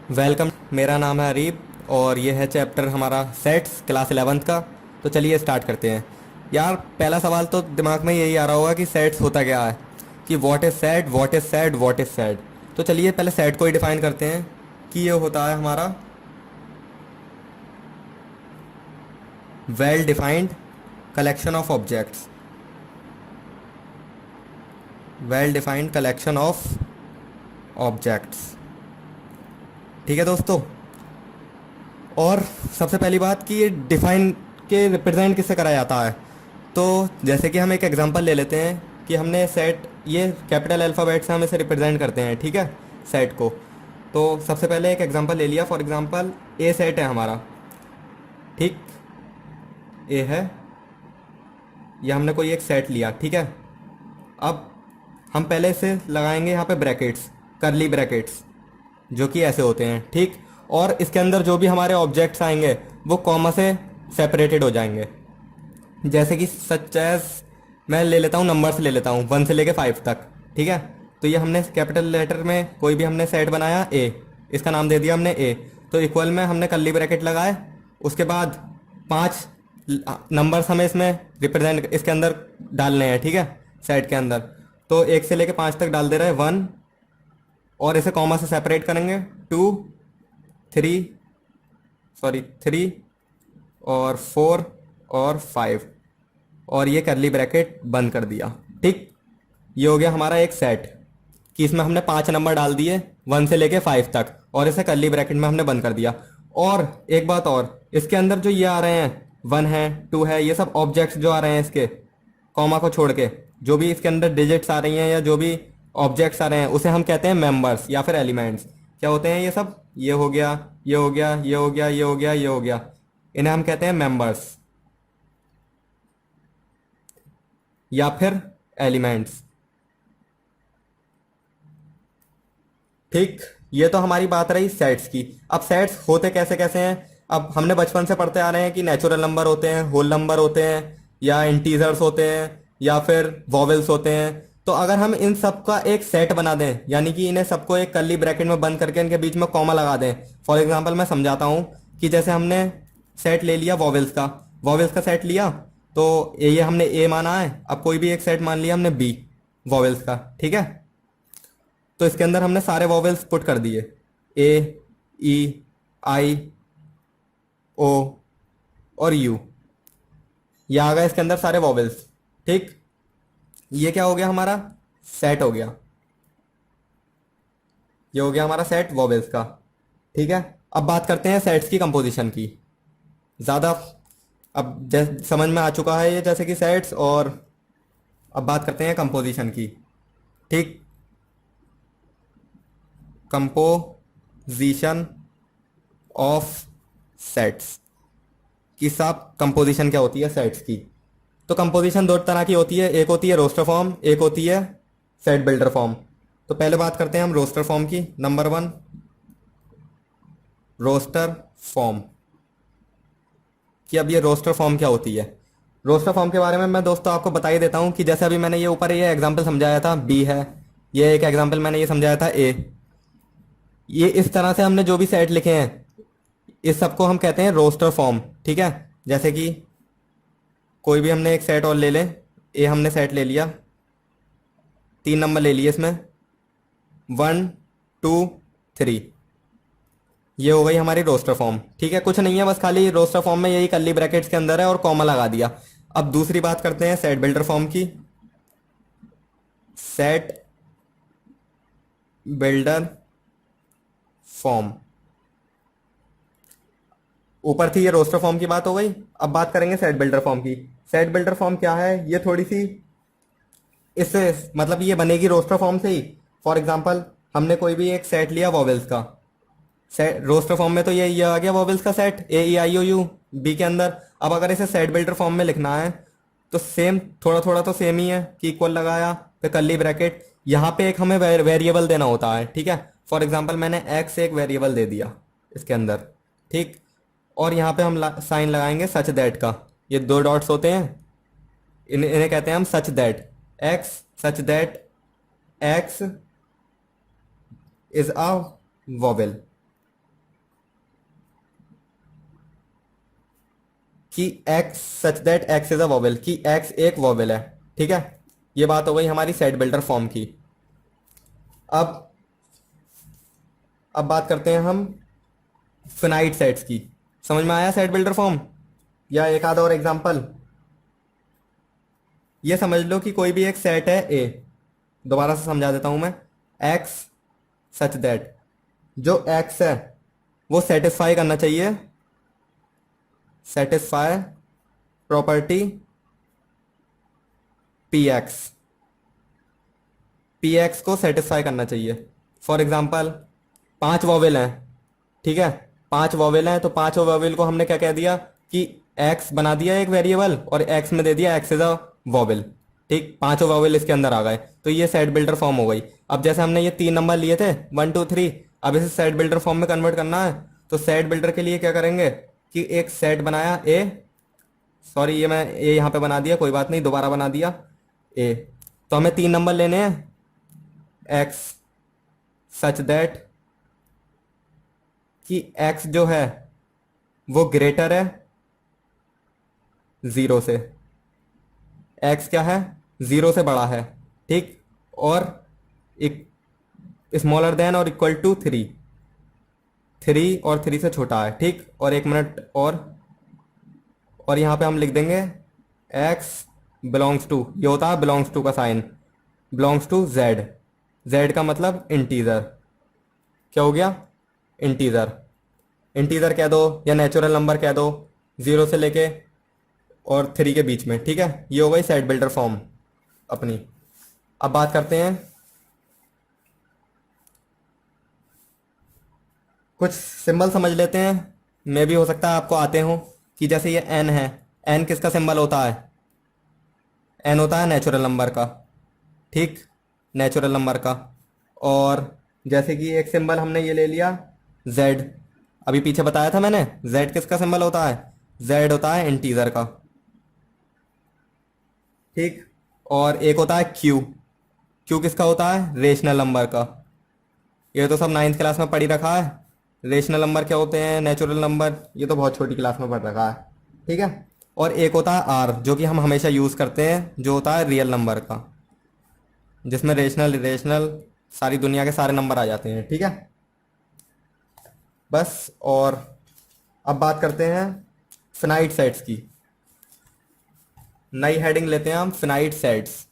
Welcome. मेरा नाम है अरीब और ये है चैप्टर हमारा सेट्स क्लास 11th का। तो चलिए स्टार्ट करते हैं। यार पहला सवाल तो दिमाग में यही आ रहा होगा कि सेट्स होता क्या है, कि what is set, what is set, what is set. तो चलिए पहले सेट को ही डिफाइन करते हैं कि ये होता है हमारा well defined collection of objects. Well defined collection of objects. ठीक है दोस्तों। और सबसे पहली बात कि ये डिफाइन के रिप्रेजेंट किससे करा जाता है। तो जैसे कि हम एक एग्जांपल ले लेते हैं कि हमने सेट, ये कैपिटल अल्फ़ाबेट से हम इसे रिप्रेजेंट करते हैं, ठीक है, सेट को। तो सबसे पहले एक एग्जांपल ले लिया, फॉर एग्जांपल ए सेट है हमारा, ठीक, ए है, ये हमने कोई एक सेट लिया, ठीक है। अब हम पहले से लगाएंगे यहाँ पे ब्रैकेट्स, करली ब्रैकेट्स, जो कि ऐसे होते हैं, ठीक। और इसके अंदर जो भी हमारे ऑब्जेक्ट्स आएंगे वो कॉमा से सेपरेटेड हो जाएंगे। जैसे कि सच एज मैं ले लेता हूँ, नंबर्स ले लेता हूँ 1 से लेके 5 तक, ठीक है। तो ये हमने कैपिटल लेटर में कोई भी हमने सेट बनाया ए, इसका नाम दे दिया हमने ए। तो इक्वल में हमने कर्ली ब्रैकेट लगाए, उसके बाद 5 नंबर्स हमें इसमें रिप्रेजेंट इसके अंदर डालने हैं, ठीक है, सेट के अंदर। तो 1 से लेके 5 तक डाल दे रहे हैं 1, और इसे कॉमा से सेपरेट करेंगे 2, 3, सॉरी 3 और 4 और 5, और ये करली ब्रैकेट बंद कर दिया, ठीक। ये हो गया हमारा एक सेट कि इसमें हमने 5 नंबर डाल दिए 1 से लेके 5 तक, और इसे करली ब्रैकेट में हमने बंद कर दिया। और एक बात और, इसके अंदर जो ये आ रहे हैं 1 है 2 है, ये सब ऑब्जेक्ट्स जो आ रहे हैं इसके कॉमा को छोड़ के, जो भी इसके अंदर डिजिट्स आ रही हैं या जो भी ऑब्जेक्ट्स आ रहे हैं, उसे हम कहते हैं मेंबर्स या फिर एलिमेंट्स। क्या होते हैं ये सब? ये हो गया, ये हो गया, ये हो गया, ये हो गया, ये हो गया, इन्हें हम कहते हैं मेंबर्स या फिर एलिमेंट्स, ठीक। ये तो हमारी बात रही सेट्स की। अब सेट्स होते कैसे कैसे हैं। अब हमने बचपन से पढ़ते आ रहे हैं कि नेचुरल नंबर होते हैं, होल नंबर होते हैं, या इंटीजर्स होते हैं, या फिर वॉवेल्स होते हैं। तो अगर हम इन सब का एक सेट बना दें, यानी कि इन्हें सबको एक कर्ली ब्रैकेट में बंद करके इनके बीच में कॉमा लगा दें। फॉर एग्जांपल मैं समझाता हूँ कि जैसे हमने सेट ले लिया वॉवेल्स का सेट लिया, तो ये हमने ए माना है। अब कोई भी एक सेट मान लिया हमने बी वॉवेल्स का, ठीक है। तो इसके अंदर हमने सारे वॉवेल्स पुट कर दिए, ए, ई, आई, ओ और यू, ये आ गए इसके अंदर सारे वॉवेल्स, ठीक। ये क्या हो गया हमारा? सेट हो गया। ये हो गया हमारा सेट वॉवेल्स का, ठीक है। अब बात करते हैं सेट्स की कंपोजिशन की। ज़्यादा अब समझ में आ चुका है ये, जैसे कि सेट्स। और अब बात करते हैं कंपोजिशन की, ठीक। कंपोजिशन ऑफ सेट्स कि साहब कंपोजिशन क्या होती है सेट्स की। तो कंपोजिशन दो तरह की होती है, एक होती है रोस्टर फॉर्म, एक होती है सेट बिल्डर फॉर्म। तो पहले बात करते हैं हम रोस्टर फॉर्म की। Number 1, roster form. कि अब ये रोस्टर फॉर्म क्या होती है। रोस्टर फॉर्म के बारे में मैं दोस्तों आपको बता ही देता हूँ कि जैसे अभी मैंने ये ऊपर ये एग्जांपल समझाया था, बी है, ये एक एग्जांपल मैंने ये समझाया था, ए। ये इस तरह से हमने जो भी सेट लिखे हैं इस सबको हम कहते हैं रोस्टर फॉर्म, ठीक है। जैसे कि कोई भी हमने एक सेट और ले लें, ए हमने सेट ले लिया, 3 नंबर ले लिए इसमें, 1 2 3, ये हो गई हमारी रोस्टर फॉर्म, ठीक है। कुछ नहीं है, बस खाली रोस्टर फॉर्म में यही कर्ली ब्रैकेट्स के अंदर है और कॉमा लगा दिया। अब दूसरी बात करते हैं सेट बिल्डर फॉर्म की। सेट बिल्डर फॉर्म, ऊपर थी ये रोस्टर फॉर्म की बात हो गई, अब बात करेंगे सेट बिल्डर फॉर्म की। सेट बिल्डर फॉर्म क्या है, ये थोड़ी सी इससे मतलब ये बनेगी रोस्टर फॉर्म से ही। फॉर एग्जांपल हमने कोई भी एक सेट लिया वॉवेल्स का, सेट रोस्टर फॉर्म में तो ये आ गया वॉवेल्स का सेट, A, E, I, O, U, B के अंदर। अब अगर इसे सेट बिल्डर फॉर्म में लिखना है तो सेम, थोड़ा थोड़ा तो सेम ही है कि इक्वल लगाया, फिर कर्ली ब्रैकेट, यहाँ पे एक हमें वेरिएबल देना होता है, ठीक है। फॉर एग्जाम्पल मैंने एक्स एक वेरिएबल दे दिया इसके अंदर, ठीक। और यहाँ पे हम साइन लगाएंगे सच दैट का, ये 2 डॉट्स होते हैं, इन्हें कहते हैं हम such that x, such that x is a vowel, कि x such that x is a vowel, कि x एक वॉवेल है। ठीक है, ये बात हो गई हमारी सेट बिल्डर फॉर्म की। अब बात करते हैं हम फिनाइट सेट्स की। समझ में आया सेट बिल्डर फॉर्म? या एक आधा और एग्जांपल? ये समझ लो कि कोई भी एक सेट है ए, दोबारा से समझा देता हूं मैं। x सच दैट जो x है वो सेटिस्फाई करना चाहिए, सेटिस्फाई प्रॉपर्टी px, px को सेटिस्फाई करना चाहिए। फॉर एग्जांपल 5 वॉवेल हैं, ठीक है, 5 वॉवेल हैं, तो 5 वॉवेल को हमने क्या कह दिया कि x बना दिया एक वेरिएबल और x में दे दिया x इज अ वॉवेल। ठीक, 5 वॉवेल इसके अंदर आ गए, तो ये सेट बिल्डर फॉर्म हो गई। अब जैसे हमने ये 3 नंबर लिए थे 1 2 3, अब इसे सेट बिल्डर फॉर्म में कन्वर्ट करना है। तो सेट बिल्डर के लिए क्या करेंगे कि एक सेट बनाया ए, सॉरी ये मैं ए यहाँ पे बना दिया, कोई बात नहीं, दोबारा बना दिया ए। तो हमें 3 नंबर लेने हैं x सच दैट कि x जो है वो ग्रेटर है 0 से, x क्या है 0 से बड़ा है। ठीक, और एक स्मॉलर देन और इक्वल टू 3, 3 और 3 से छोटा है। ठीक, और 1 मिनट और यहाँ पे हम लिख देंगे x बिलोंग्स टू, ये होता है बिलोंग्स टू का sign, belongs to z, z का मतलब इंटीजर। क्या हो गया? इंटीजर। इंटीजर कह दो या नेचुरल नंबर कह दो, 0 से लेके और 3 के बीच में। ठीक है, ये हो गई सेट बिल्डर फॉर्म अपनी। अब बात करते हैं कुछ सिंबल समझ लेते हैं, मे भी हो सकता है आपको आते हो, कि जैसे ये n है, n किसका सिंबल होता है? n होता है नेचुरल नंबर का। ठीक, नेचुरल नंबर का। और जैसे कि एक सिंबल हमने ये ले लिया z, अभी पीछे बताया था मैंने z किसका सिंबल होता है? z होता है इंटीजर का। ठीक, और एक होता है q, q किसका होता है? रेशनल नंबर का। ये तो सब 9th क्लास में पढ़ी रखा है। रेशनल नंबर क्या होते हैं, नेचुरल नंबर, ये तो बहुत छोटी क्लास में पढ़ रखा है। ठीक है, और एक होता है आर जो कि हम हमेशा यूज़ करते हैं, जो होता है रियल नंबर का, जिसमें रेशनल इरेशनल सारी दुनिया के सारे नंबर आ जाते हैं। ठीक है, बस। और अब बात करते हैं फिनाइट सेट्स की। नई हेडिंग लेते हैं हम, फिनाइट सेट्स।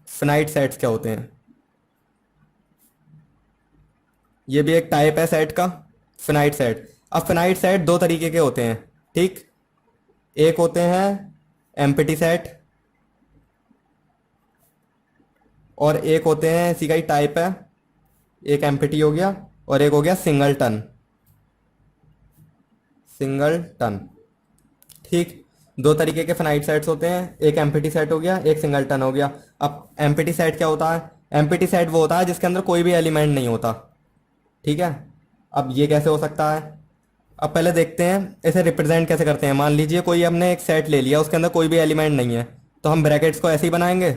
फिनाइट सेट्स क्या होते हैं? ये भी एक टाइप है सेट का, फिनाइट सेट। अब फिनाइट सेट 2 तरीके के होते हैं। ठीक, एक होते हैं एम्प्टी सेट और एक होते हैं, इसी का ही टाइप है, एक एम्प्टी हो गया और एक हो गया सिंगलटन, सिंगलटन। ठीक, 2 तरीके के फिनाइट सेट्स होते हैं, एक एम्प्टी सेट हो गया, एक सिंगलटन हो गया। अब एम्प्टी सेट क्या होता है? एम्प्टी सेट वो होता है जिसके अंदर कोई भी एलिमेंट नहीं होता। ठीक है, अब ये कैसे हो सकता है? अब पहले देखते हैं इसे रिप्रेजेंट कैसे करते हैं। मान लीजिए कोई हमने एक सेट ले लिया, उसके अंदर कोई भी एलिमेंट नहीं है, तो हम ब्रैकेट्स को ऐसे ही बनाएंगे,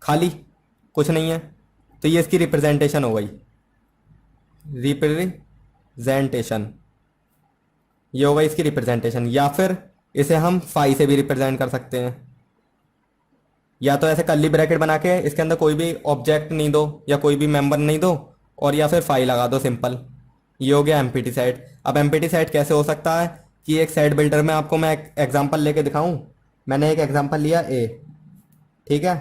खाली, कुछ नहीं है, तो ये इसकी रिप्रेजेंटेशन हो गई, रिप्रेजेंटेशन, ये होगा इसकी रिप्रेजेंटेशन। या फिर इसे हम फाई से भी रिप्रेजेंट कर सकते हैं, या तो ऐसे कर्ली ब्रैकेट बना के इसके अंदर कोई भी ऑब्जेक्ट नहीं दो या कोई भी मेंबर नहीं दो, और या फिर फाई लगा दो, सिंपल। ये हो गया एम्प्टी सेट। अब एम्प्टी सेट कैसे हो सकता है कि एक सेट बिल्डर में आपको मैं एक एग्जांपल लेके दिखाऊं। मैंने एक एग्जांपल लिया ए, ठीक है,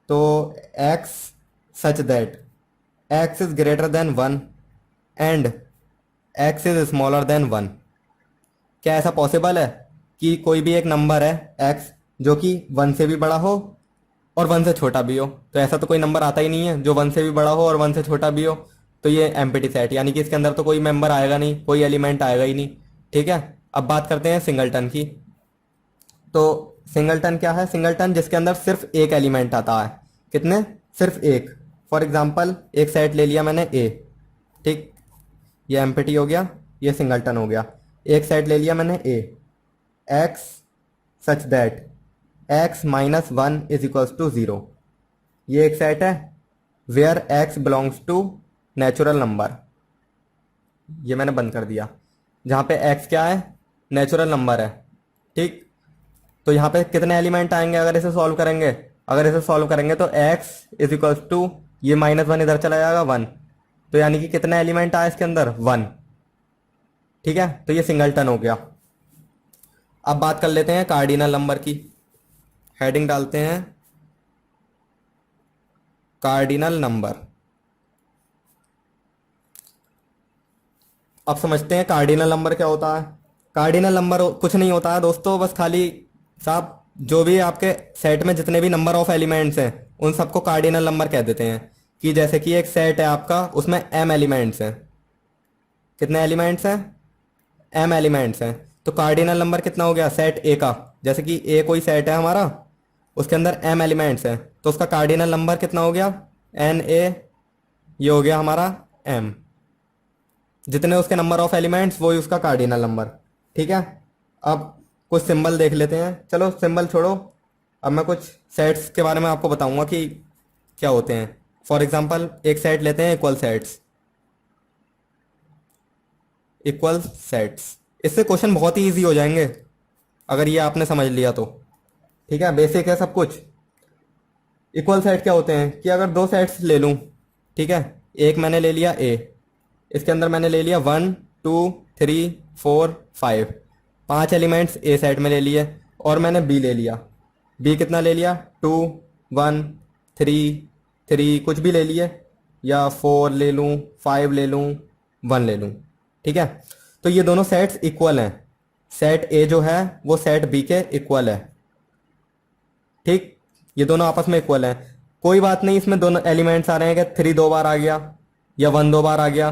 तो x such that x is greater than 1 and x is smaller than 1। क्या ऐसा पॉसिबल है कि कोई भी एक नंबर है x जो कि 1 से भी बड़ा हो और 1 से छोटा भी हो? तो ऐसा तो कोई नंबर आता ही नहीं है जो 1 से भी बड़ा हो और 1 से छोटा भी हो। तो ये एम्प्टी सेट, यानी कि इसके अंदर तो कोई मेंबर आएगा नहीं, कोई एलिमेंट आएगा ही नहीं। ठीक है, अब बात करते हैं सिंगलटन की। तो सिंगलटन क्या है? सिंगलटन जिसके अंदर सिर्फ एक एलिमेंट आता है। कितने? सिर्फ एक। फॉर एग्जांपल एक सेट ले लिया मैंने ए, ठीक, ये एम्प्टी हो गया, ये सिंगलटन हो गया। एक सेट ले लिया मैंने A, X such that x minus 1 is equals to 0। ये एक सेट है where x belongs to natural number, ये मैंने बंद कर दिया। जहाँ पे एक्स क्या है, नेचुरल नंबर है। ठीक, तो यहाँ पे कितने एलिमेंट आएंगे अगर इसे सॉल्व करेंगे? अगर इसे सॉल्व करेंगे तो x इज इक्वल टू, ये -1 इधर चला जाएगा 1, तो यानी कि कितने एलिमेंट आए इसके अंदर, 1। ठीक है, तो ये सिंगलटन हो गया। अब बात कर लेते हैं कार्डिनल नंबर की। हेडिंग डालते हैं कार्डिनल नंबर। अब समझते हैं कार्डिनल नंबर क्या होता है। कार्डिनल नंबर कुछ नहीं होता है दोस्तों, बस खाली साहब जो भी आपके सेट में जितने भी नंबर ऑफ एलिमेंट्स हैं उन सबको कार्डिनल नंबर कह देते हैं। कि जैसे कि एक सेट है आपका, उसमें m एलिमेंट्स हैं। कितने एलिमेंट्स हैं? m एलिमेंट्स हैं। तो कार्डिनल नंबर कितना हो गया सेट ए का? जैसे कि ए कोई सेट है हमारा, उसके अंदर m एलिमेंट्स हैं, तो उसका कार्डिनल नंबर कितना हो गया, n a। ये हो गया हमारा m। जितने उसके नंबर ऑफ एलिमेंट्स वही उसका कार्डिनल नंबर। ठीक है, अब कुछ सिंबल देख लेते हैं। चलो सिंबल छोड़ो, अब मैं कुछ सेट्स के बारे में आपको बताऊंगा कि क्या होते हैं। फॉर एग्जांपल एक सेट लेते हैं, इक्वल सेट्स। इक्वल सेट्स, इससे क्वेश्चन बहुत ही ईजी हो जाएंगे अगर ये आपने समझ लिया तो। ठीक है, बेसिक है सब कुछ। इक्वल सेट क्या होते हैं कि अगर दो सेट्स ले लूँ, ठीक है, एक मैंने ले लिया ए, इसके अंदर मैंने ले लिया 1 2 3 4 5, 5 एलिमेंट्स ए सेट में ले लिए। और मैंने बी ले लिया, बी कितना ले लिया, 2 1 3 3 कुछ भी ले लिए, या 4 ले लूँ, 5 ले लूँ, 1 ले लूँ। ठीक है, तो ये दोनों सेट्स इक्वल हैं। सेट ए जो है वो सेट बी के इक्वल है। ठीक, ये दोनों आपस में इक्वल हैं। कोई बात नहीं इसमें दोनों एलिमेंट्स आ रहे हैं कि 3 2 बार आ गया या 1 2 बार आ गया,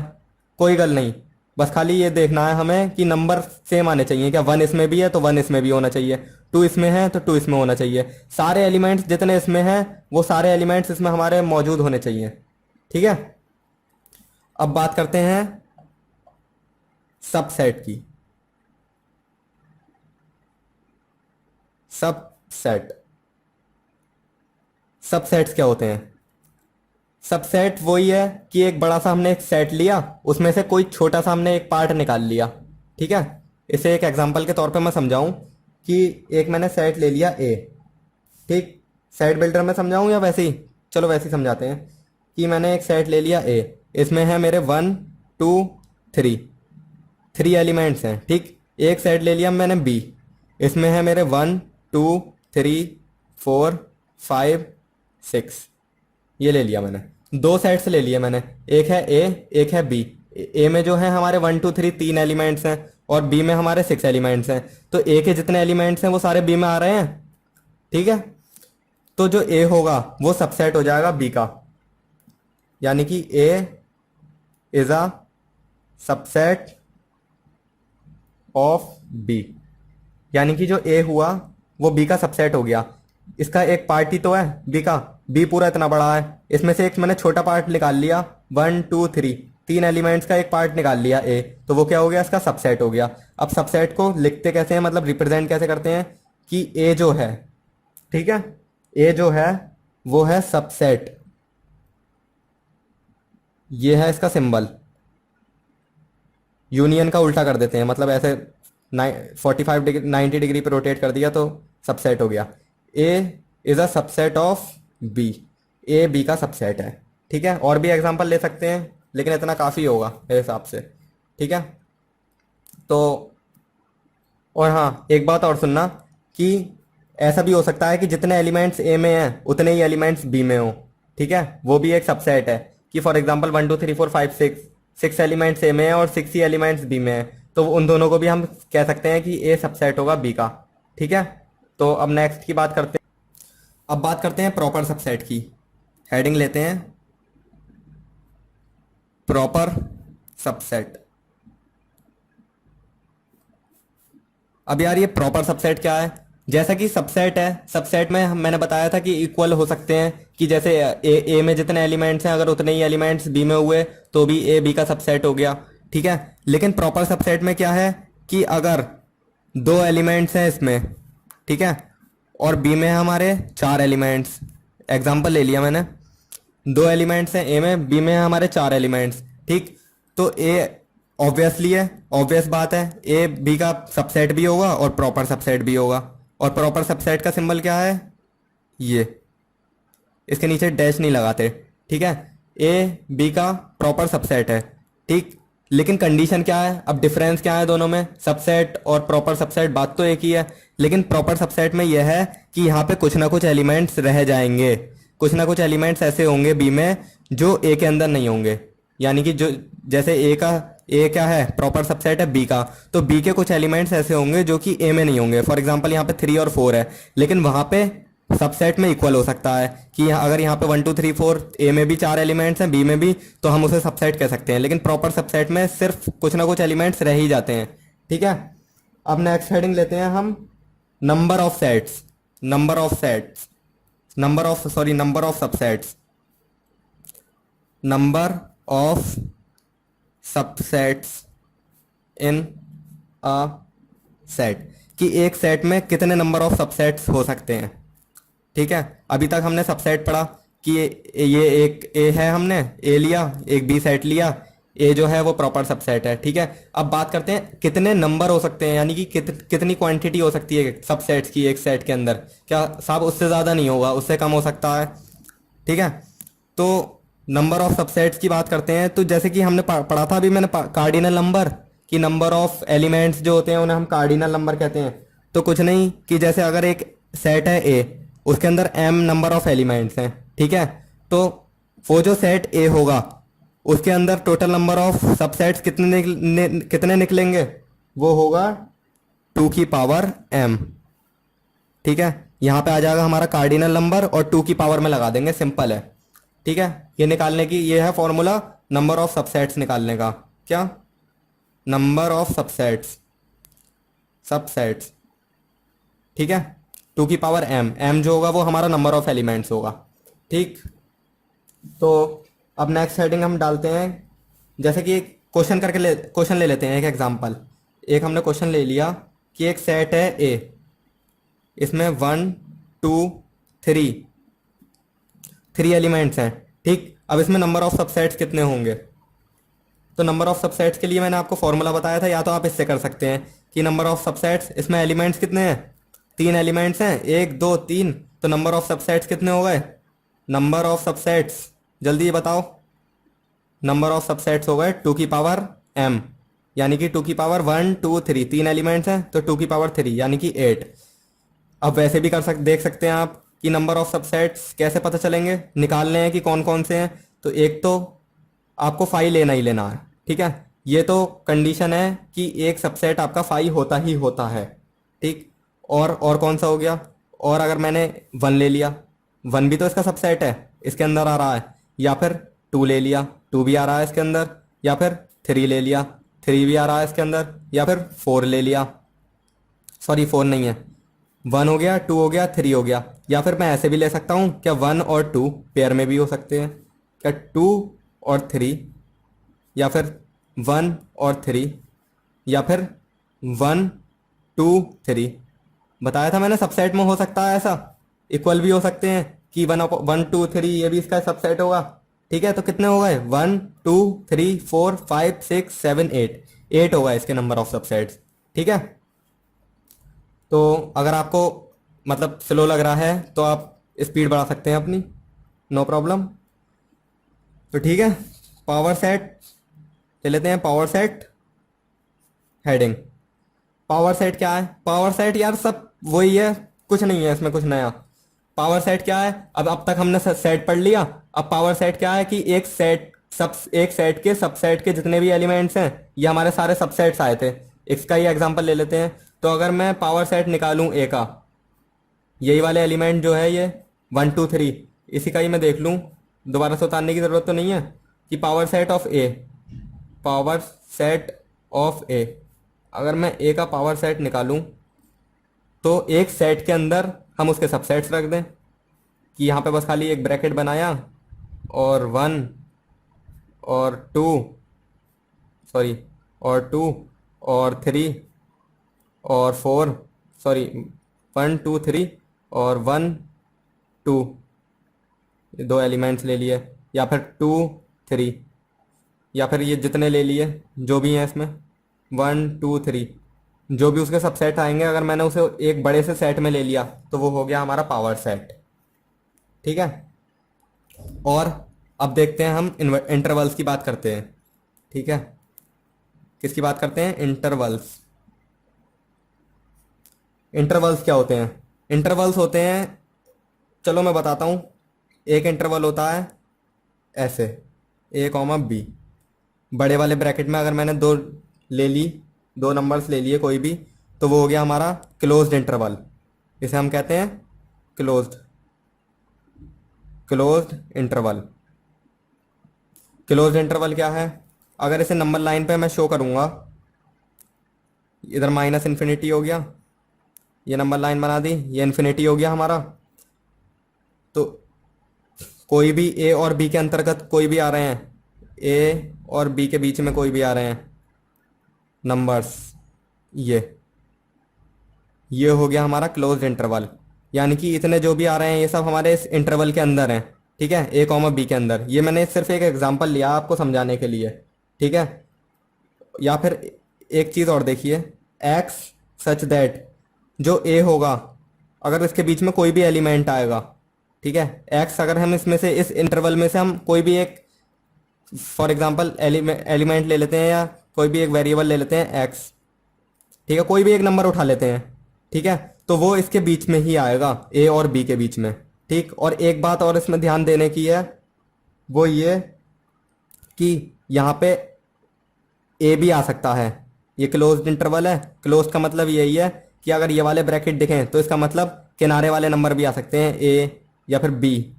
कोई गल नहीं। बस खाली ये देखना है हमें कि नंबर सेम आने चाहिए। क्या 1 इसमें भी है तो 1 इसमें भी होना चाहिए, 2 इसमें है तो 2 इसमें होना चाहिए। सारे एलिमेंट्स जितने इसमें हैं वो सारे एलिमेंट्स इसमें हमारे मौजूद होने चाहिए। ठीक है, अब बात करते हैं सबसेट की। सबसेट, सबसेट्स क्या होते हैं? सबसेट वही है कि एक बड़ा सा हमने एक सेट लिया, उसमें से कोई छोटा सा हमने एक पार्ट निकाल लिया। ठीक है, इसे एक एग्जांपल के तौर पे मैं समझाऊं कि एक मैंने सेट ले लिया ए। ठीक, सेट बिल्डर में समझाऊं या वैसे ही? चलो वैसे ही समझाते हैं कि मैंने एक सेट ले लिया ए, इसमें है मेरे 1 2 3, 3 एलिमेंट्स हैं। ठीक, एक सेट ले लिया मैंने बी, इसमें है मेरे 1 2 3 4 5 6, ये ले लिया मैंने। दो सेट्स ले लिए मैंने, एक है ए एक है बी। ए में जो है हमारे 1 2 3 3 एलिमेंट्स हैं और बी में हमारे 6 एलिमेंट्स हैं। तो ए के जितने एलिमेंट्स हैं वो सारे बी में आ रहे हैं। ठीक है, तो जो ए होगा वो सबसेट हो जाएगा बी का, यानी कि A is a subset of B. यानी कि जो ए हुआ वो बी का सबसेट हो गया। इसका एक पार्ट ही तो है बी का, बी पूरा इतना बड़ा है, इसमें से एक मैंने छोटा पार्ट निकाल लिया 1 2 3, 3 एलिमेंट्स का एक पार्ट निकाल लिया ए, तो वो क्या हो गया, इसका सबसेट हो गया। अब सबसेट को लिखते कैसे हैं, मतलब रिप्रेजेंट कैसे करते हैं कि ए जो है, ठीक है, ए जो है वो है सबसेट, ये है इसका सिंबल। यूनियन का उल्टा कर देते हैं, मतलब ऐसे 45 डिग्री 90 डिग्री पे रोटेट कर दिया तो सबसेट हो गया। A is a subset of B, A B का सबसेट है। ठीक है, और भी एग्जांपल ले सकते हैं लेकिन इतना काफ़ी होगा मेरे हिसाब से। ठीक है, तो और हाँ एक बात और सुनना कि ऐसा भी हो सकता है कि जितने एलिमेंट्स ए में हैं उतने ही एलिमेंट्स बी में हो। ठीक है, वो भी एक सबसेट है कि फॉर एग्जांपल 1 2 3 4 5 6 एलिमेंट्स ए में है और 6 ही एलिमेंट्स बी में है, तो उन दोनों को भी हम कह सकते हैं कि ए सबसेट होगा बी का। ठीक है, तो अब नेक्स्ट की बात करते हैं। अब बात करते हैं प्रॉपर सबसेट की। हेडिंग लेते हैं प्रॉपर सबसेट। अब यार ये प्रॉपर सबसेट क्या है? जैसा कि सबसेट है, सबसेट में मैंने बताया था कि इक्वल हो सकते हैं, कि जैसे ए में जितने एलिमेंट्स हैं अगर उतने ही एलिमेंट्स बी में हुए तो भी ए बी का सबसेट हो गया। ठीक है, लेकिन प्रॉपर सबसेट में क्या है कि अगर 2 एलिमेंट्स हैं इसमें, ठीक है, और बी में हमारे 4 एलिमेंट्स, एग्जाम्पल ले लिया मैंने, 2 एलिमेंट्स हैं ए में, बी में हमारे 4 एलिमेंट्स। ठीक, तो ए ऑब्वियसली है, ऑब्वियस बात है, ए बी का सबसेट भी होगा और प्रॉपर सबसेट भी होगा। और प्रॉपर सबसेट का सिंबल क्या है, ये, इसके नीचे डैश नहीं लगाते, ठीक है। ए बी का प्रॉपर सबसेट है, ठीक। लेकिन कंडीशन क्या है, अब डिफरेंस क्या है दोनों में, सबसेट और प्रॉपर सबसेट बात तो एक ही है, लेकिन प्रॉपर सबसेट में यह है कि यहाँ पे कुछ ना कुछ एलिमेंट्स रह जाएंगे, कुछ ना कुछ एलिमेंट्स ऐसे होंगे बी में जो ए के अंदर नहीं होंगे। यानी कि जो, जैसे ए क्या है, प्रॉपर सबसेट है बी का, तो बी के कुछ एलिमेंट्स ऐसे होंगे जो कि ए में नहीं होंगे। फॉर एग्जांपल यहाँ पे 3 और 4 है, लेकिन वहां पे सबसेट में इक्वल हो सकता है कि अगर यहाँ पे 1 2 3 4 ए में भी 4 एलिमेंट्स हैं, बी में भी, तो हम उसे सबसेट कह सकते हैं। लेकिन प्रॉपर सबसेट में सिर्फ कुछ ना कुछ एलिमेंट्स रह ही जाते हैं, ठीक है। अब नेक्स्ट हेडिंग लेते हैं हम, number of sets, number of sets, number of subsets, number of subsets in a set, कि एक सेट में कितने नंबर ऑफ सबसेट्स हो सकते हैं, ठीक है। अभी तक हमने सबसेट पढ़ा कि ये एक ए है, हमने ए लिया, एक बी सेट लिया, ए जो है वो प्रॉपर सबसेट है, ठीक है। अब बात करते हैं कितने नंबर हो सकते हैं, यानी कि कितनी क्वांटिटी हो सकती है सबसेट्स की एक सेट के अंदर। क्या साहब, उससे ज़्यादा नहीं होगा, उससे कम हो सकता है, ठीक है। तो नंबर ऑफ सबसेट्स की बात करते हैं, तो जैसे कि हमने पढ़ा था अभी मैंने कार्डिनल नंबर, कि नंबर ऑफ एलिमेंट्स जो होते हैं उन्हें हम कार्डिनल नंबर कहते हैं। तो कुछ नहीं कि जैसे अगर एक सेट है ए, उसके अंदर m नंबर ऑफ एलिमेंट्स हैं, ठीक है। तो वो जो सेट ए होगा उसके अंदर टोटल नंबर ऑफ सबसेट्स कितने निकलेंगे, वो होगा 2 की पावर m, ठीक है। यहाँ पे आ जाएगा हमारा कार्डिनल नंबर और 2 की पावर में लगा देंगे, सिंपल है, ठीक है। ये निकालने की, ये है फॉर्मूला नंबर ऑफ सबसेट्स निकालने का, क्या, नंबर ऑफ सबसेट्स, सबसेट्स, ठीक है। 2 की पावर m जो होगा वो हमारा नंबर ऑफ एलिमेंट्स होगा, ठीक। तो अब नेक्स्ट हेडिंग हम डालते हैं, जैसे कि क्वेश्चन ले लेते हैं, एक एग्जांपल। एक हमने क्वेश्चन ले लिया कि एक सेट है ए, इसमें 1 2 3 एलिमेंट्स हैं, ठीक। अब इसमें नंबर ऑफ सबसेट्स कितने होंगे, तो नंबर ऑफ सबसेट्स के लिए मैंने आपको फॉर्मूला बताया था, या तो आप इससे कर सकते हैं कि नंबर ऑफ सबसेट्स, इसमें एलिमेंट्स कितने हैं, 3 एलिमेंट्स हैं, 1 2 3, तो नंबर ऑफ सबसेट्स कितने हो गए, नंबर ऑफ सबसेट्स, जल्दी ये बताओ, नंबर ऑफ सबसेट्स हो गए 2 की पावर m, यानी कि 2 की पावर 1 2 3, 3 एलिमेंट्स हैं तो 2 की पावर 3 यानी कि 8। अब वैसे भी देख सकते हैं आप कि नंबर ऑफ सबसेट्स कैसे पता चलेंगे, निकालने हैं कि कौन कौन से हैं। तो एक तो आपको 5 लेना ही लेना है, ठीक है। ये तो कंडीशन है कि एक सबसेट आपका 5 होता ही होता है, ठीक। और कौन सा हो गया, और अगर मैंने 1 ले लिया, 1 भी तो इसका सबसेट है, इसके अंदर आ रहा है, या फिर 2 ले लिया, 2 भी आ रहा है इसके अंदर, या फिर 3 ले लिया, 3 भी आ रहा है इसके अंदर, या फिर 4 ले लिया, सॉरी 4 नहीं है, 1 हो गया, 2 हो गया, 3 हो गया। या फिर मैं ऐसे भी ले सकता हूँ, क्या 1 और 2 पेयर में भी हो सकते हैं, क्या 2 और 3, या फिर 1 और 3, या फिर 1 2 3। बताया था मैंने सबसेट में हो सकता है ऐसा, इक्वल भी हो सकते हैं कि 1 2 3 ये भी इसका सबसेट होगा, ठीक है। तो कितने हो गए, 1 2 3 4 5 6 7 8 होगा इसके नंबर ऑफ सबसेट्स, ठीक है। तो अगर आपको मतलब स्लो लग रहा है तो आप स्पीड बढ़ा सकते हैं अपनी, नो प्रॉब्लम। तो ठीक है, पावर सेट ले लेते हैं, power set heading. Power set क्या है, पावर सेट यार सब वही है, कुछ नहीं है इसमें कुछ नया। पावर सेट क्या है, अब तक हमने सेट पढ़ लिया। अब पावर सेट क्या है कि एक सेट के सबसेट के जितने भी एलिमेंट्स हैं ये हमारे सारे सबसेट्स आए थे। इसका ही एग्जांपल ले लेते हैं। तो अगर मैं पावर सेट निकालूं ए का, यही वाले एलिमेंट जो है ये 1 2 3, इसी का ही मैं देख लूं, दोबारा से उतारने की ज़रूरत तो नहीं है, कि power set of A, power set of A, अगर मैं ए का पावर सेट निकालूं तो एक सेट के अंदर हम उसके सबसेट्स रख दें, कि यहाँ पे बस खाली एक ब्रैकेट बनाया और 1 और 2 सॉरी और 2 और 3 और 4 सॉरी 1 2 3 और 1 2, 2 एलिमेंट्स ले लिए, या फिर 2 3 या फिर ये जितने ले लिए जो भी हैं इसमें, 1 2 3, जो भी उसके सब सेट आएंगे, अगर मैंने उसे एक बड़े से सेट में ले लिया तो वो हो गया हमारा पावर सेट। ठीक है। और अब देखते हैं हम इंटरवल्स की बात करते हैं। ठीक है, किसकी बात करते हैं? इंटरवल्स। इंटरवल्स क्या होते हैं? इंटरवल्स होते हैं, चलो मैं बताता हूँ। एक इंटरवल होता है ऐसे, A, B। बड़े वाले ब्रैकेट में अगर मैंने दो ले ली, दो नंबर्स ले लिए कोई भी, तो वो हो गया हमारा क्लोज्ड इंटरवल। इसे हम कहते हैं closed closed interval. Closed interval क्या है? अगर इसे नंबर लाइन पे मैं शो करूंगा, इधर माइनस इन्फिनिटी हो गया, ये नंबर लाइन बना दी, ये इन्फिनिटी हो गया हमारा। तो कोई भी ए और बी के अंतर्गत कोई भी आ रहे हैं, ए और बी के बीच में कोई भी आ रहे हैं नंबर्स, ये हो गया हमारा क्लोज्ड इंटरवल। यानी कि इतने जो भी आ रहे हैं ये सब हमारे इस इंटरवल के अंदर हैं। ठीक है, A, B के अंदर। ये मैंने सिर्फ एक एग्जांपल लिया आपको समझाने के लिए। ठीक है। या फिर एक चीज़ और देखिए, एक्स सच दैट, जो ए होगा अगर इसके बीच में कोई भी एलिमेंट आएगा, ठीक है, एक्स अगर हम इसमें से इस इंटरवल में से हम कोई भी एक, फॉर एग्जांपल एलिमेंट ले लेते हैं या कोई भी एक वेरिएबल ले लेते हैं एक्स। ठीक है, कोई भी एक नंबर उठा लेते हैं। ठीक है, तो वो इसके बीच में ही आएगा, ए और बी के बीच में। ठीक। और एक बात और इसमें ध्यान देने की है, वो ये कि यहाँ पे ए भी आ सकता है। ये क्लोज्ड इंटरवल है, क्लोज का मतलब यही है कि अगर ये वाले ब्रैकेट दिखें तो इसका मतलब किनारे वाले नंबर भी आ सकते हैं, ए या फिर बी।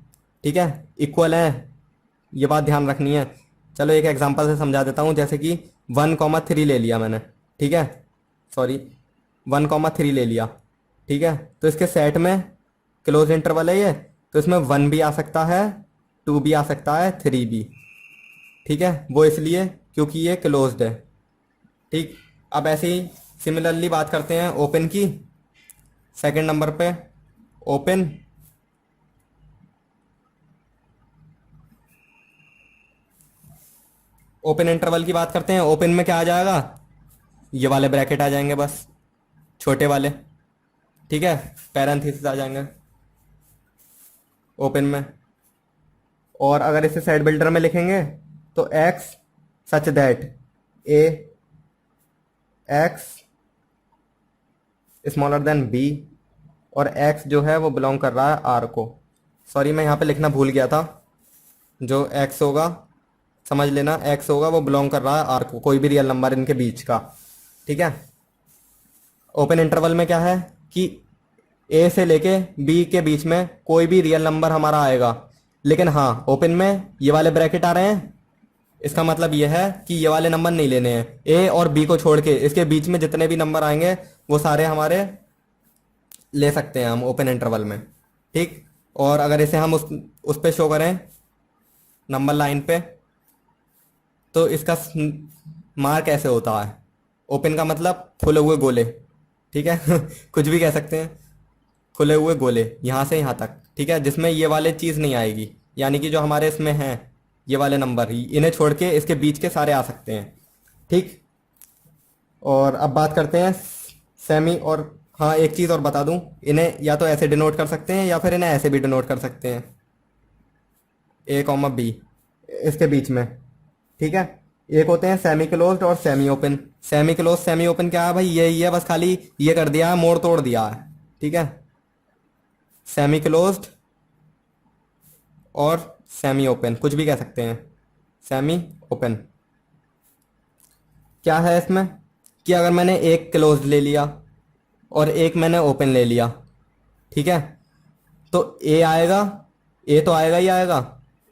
ठीक है, इक्वल है, ये बात ध्यान रखनी है। चलो एक एग्जांपल से समझा देता हूँ, जैसे कि 1, 3 ले लिया मैंने। ठीक है, सॉरी 1, 3 ले लिया। ठीक है, तो इसके सेट में क्लोज इंटरवल है ये, तो इसमें 1 भी आ सकता है, 2 भी आ सकता है, 3 भी। ठीक है, वो इसलिए क्योंकि ये क्लोज्ड है। ठीक। अब ऐसे ही सिमिलरली बात करते हैं ओपन की। सेकंड नंबर पे ओपन। ओपन इंटरवल की बात करते हैं। ओपन में क्या आ जाएगा? ये वाले ब्रैकेट आ जाएंगे बस, छोटे वाले। ठीक है, पैरेंथेसिस आ जाएंगे ओपन में। और अगर इसे सेट बिल्डर में लिखेंगे तो x such that A x smaller than B, और एक्स जो है वो बिलोंग कर रहा है आर को। सॉरी मैं यहाँ पे लिखना भूल गया था। जो एक्स होगा, समझ लेना, एक्स होगा वो बिलोंग कर रहा है आर को, कोई भी रियल नंबर इनके बीच का। ठीक है। ओपन इंटरवल में क्या है कि ए से लेके बी के बीच में कोई भी रियल नंबर हमारा आएगा, लेकिन हाँ ओपन में ये वाले ब्रैकेट आ रहे हैं, इसका मतलब यह है कि ये वाले नंबर नहीं लेने हैं। ए और बी को छोड़ के इसके बीच में जितने भी नंबर आएंगे वो सारे हमारे ले सकते हैं हम ओपन इंटरवल में। ठीक। और अगर इसे हम उस पे शो करें नंबर लाइन पे, तो इसका मार्क ऐसे होता है। ओपन का मतलब खुले हुए गोले। ठीक है कुछ भी कह सकते हैं, खुले हुए गोले यहाँ से यहाँ तक। ठीक है, जिसमें ये वाले चीज़ नहीं आएगी, यानी कि जो हमारे इसमें हैं ये वाले नंबर, इन्हें छोड़ के इसके बीच के सारे आ सकते हैं। ठीक। और अब बात करते हैं सेमी। और हाँ एक चीज़ और बता दूं, इन्हें या तो ऐसे डिनोट कर सकते हैं या फिर इन्हें ऐसे भी डिनोट कर सकते हैं, A, B इसके बीच में। ठीक है, एक होते हैं सेमी क्लोज्ड और semi open. Semi close semi open क्या है भाई? यही है बस, खाली ये कर दिया है, मोड़ तोड़ दिया है। ठीक है, सेमी क्लोज्ड और सेमी ओपन, कुछ भी कह सकते हैं, सेमी ओपन। क्या है इसमें कि अगर मैंने एक क्लोज्ड ले लिया और एक मैंने ओपन ले लिया, ठीक है, तो ए आएगा, ए तो आएगा ही आएगा,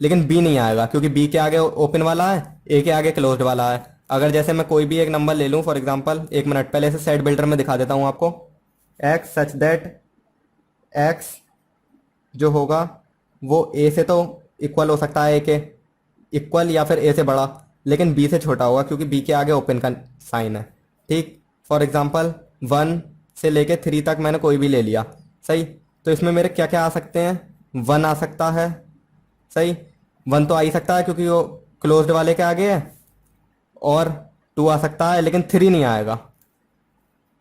लेकिन बी नहीं आएगा, क्योंकि बी के आगे ओपन वाला है, ए के आगे क्लोज्ड वाला है। अगर जैसे मैं कोई भी एक नंबर ले लूँ, फॉर एग्जांपल, एक मिनट पहले से सेट बिल्डर में दिखा देता हूँ आपको। एक्स सच दैट एक्स जो होगा वो ए से तो इक्वल हो सकता है, ए के इक्वल या फिर ए से बड़ा, लेकिन बी से छोटा होगा क्योंकि बी के आगे ओपन का साइन है। ठीक। फॉर एग्जांपल 1 से लेके 3 तक मैंने कोई भी ले लिया, सही, तो इसमें मेरे क्या क्या आ सकते हैं? 1 आ सकता है, सही, 1 तो आ ही सकता है क्योंकि वो क्लोज्ड वाले के आगे है। और 2 आ सकता है, लेकिन 3 नहीं आएगा।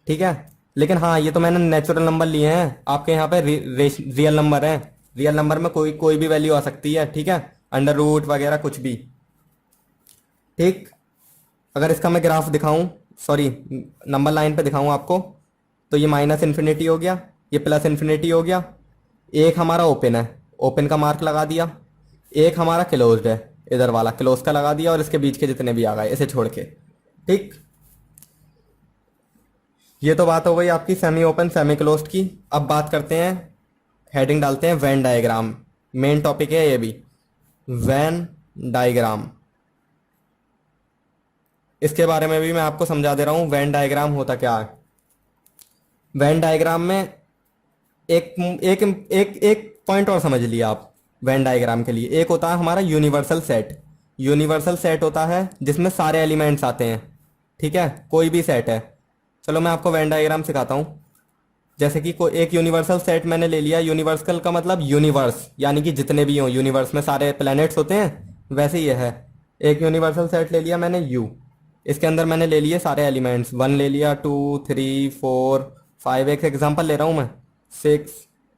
ठीक है, लेकिन हाँ ये तो मैंने नेचुरल नंबर लिए हैं, आपके यहाँ पे रियल नंबर है। रियल नंबर में कोई कोई भी वैल्यू आ सकती है। ठीक है, अंडर रूट वगैरह कुछ भी। ठीक, अगर इसका मैं ग्राफ दिखाऊं, सॉरी नंबर लाइन पे दिखाऊं आपको, तो ये माइनस इन्फिनिटी हो गया, ये प्लस इन्फिनिटी हो गया। एक हमारा ओपन है, ओपन का मार्क लगा दिया। एक हमारा क्लोज्ड है, इधर वाला क्लोज का लगा दिया, और इसके बीच के जितने भी आ गए इसे छोड़ के। ठीक, ये तो बात हो गई आपकी सेमी ओपन सेमी क्लोज्ड की। अब बात करते हैं, हेडिंग डालते हैं वेन डायग्राम। मेन टॉपिक है ये भी, वेन डायग्राम। इसके बारे में भी मैं आपको समझा दे रहा हूं, वेन डायग्राम होता क्या है। वेन डायग्राम में एक एक एक एक पॉइंट और समझ लिया आप। वेन डायग्राम के लिए एक होता है हमारा यूनिवर्सल सेट। यूनिवर्सल सेट होता है जिसमें सारे एलिमेंट्स आते हैं। ठीक है, कोई भी सेट है। चलो मैं आपको वेन डायग्राम सिखाता हूँ। जैसे कि कोई एक यूनिवर्सल सेट मैंने ले लिया। यूनिवर्सल का मतलब यूनिवर्स, यानी कि जितने भी हों, यूनिवर्स में सारे प्लैनेट्स होते हैं, वैसे ही है। एक यूनिवर्सल सेट ले लिया मैंने यू, इसके अंदर मैंने ले लिए सारे एलिमेंट्स। 1 ले लिया, 2 3 4 5, एक एग्जांपल ले रहा हूँ मैं, 6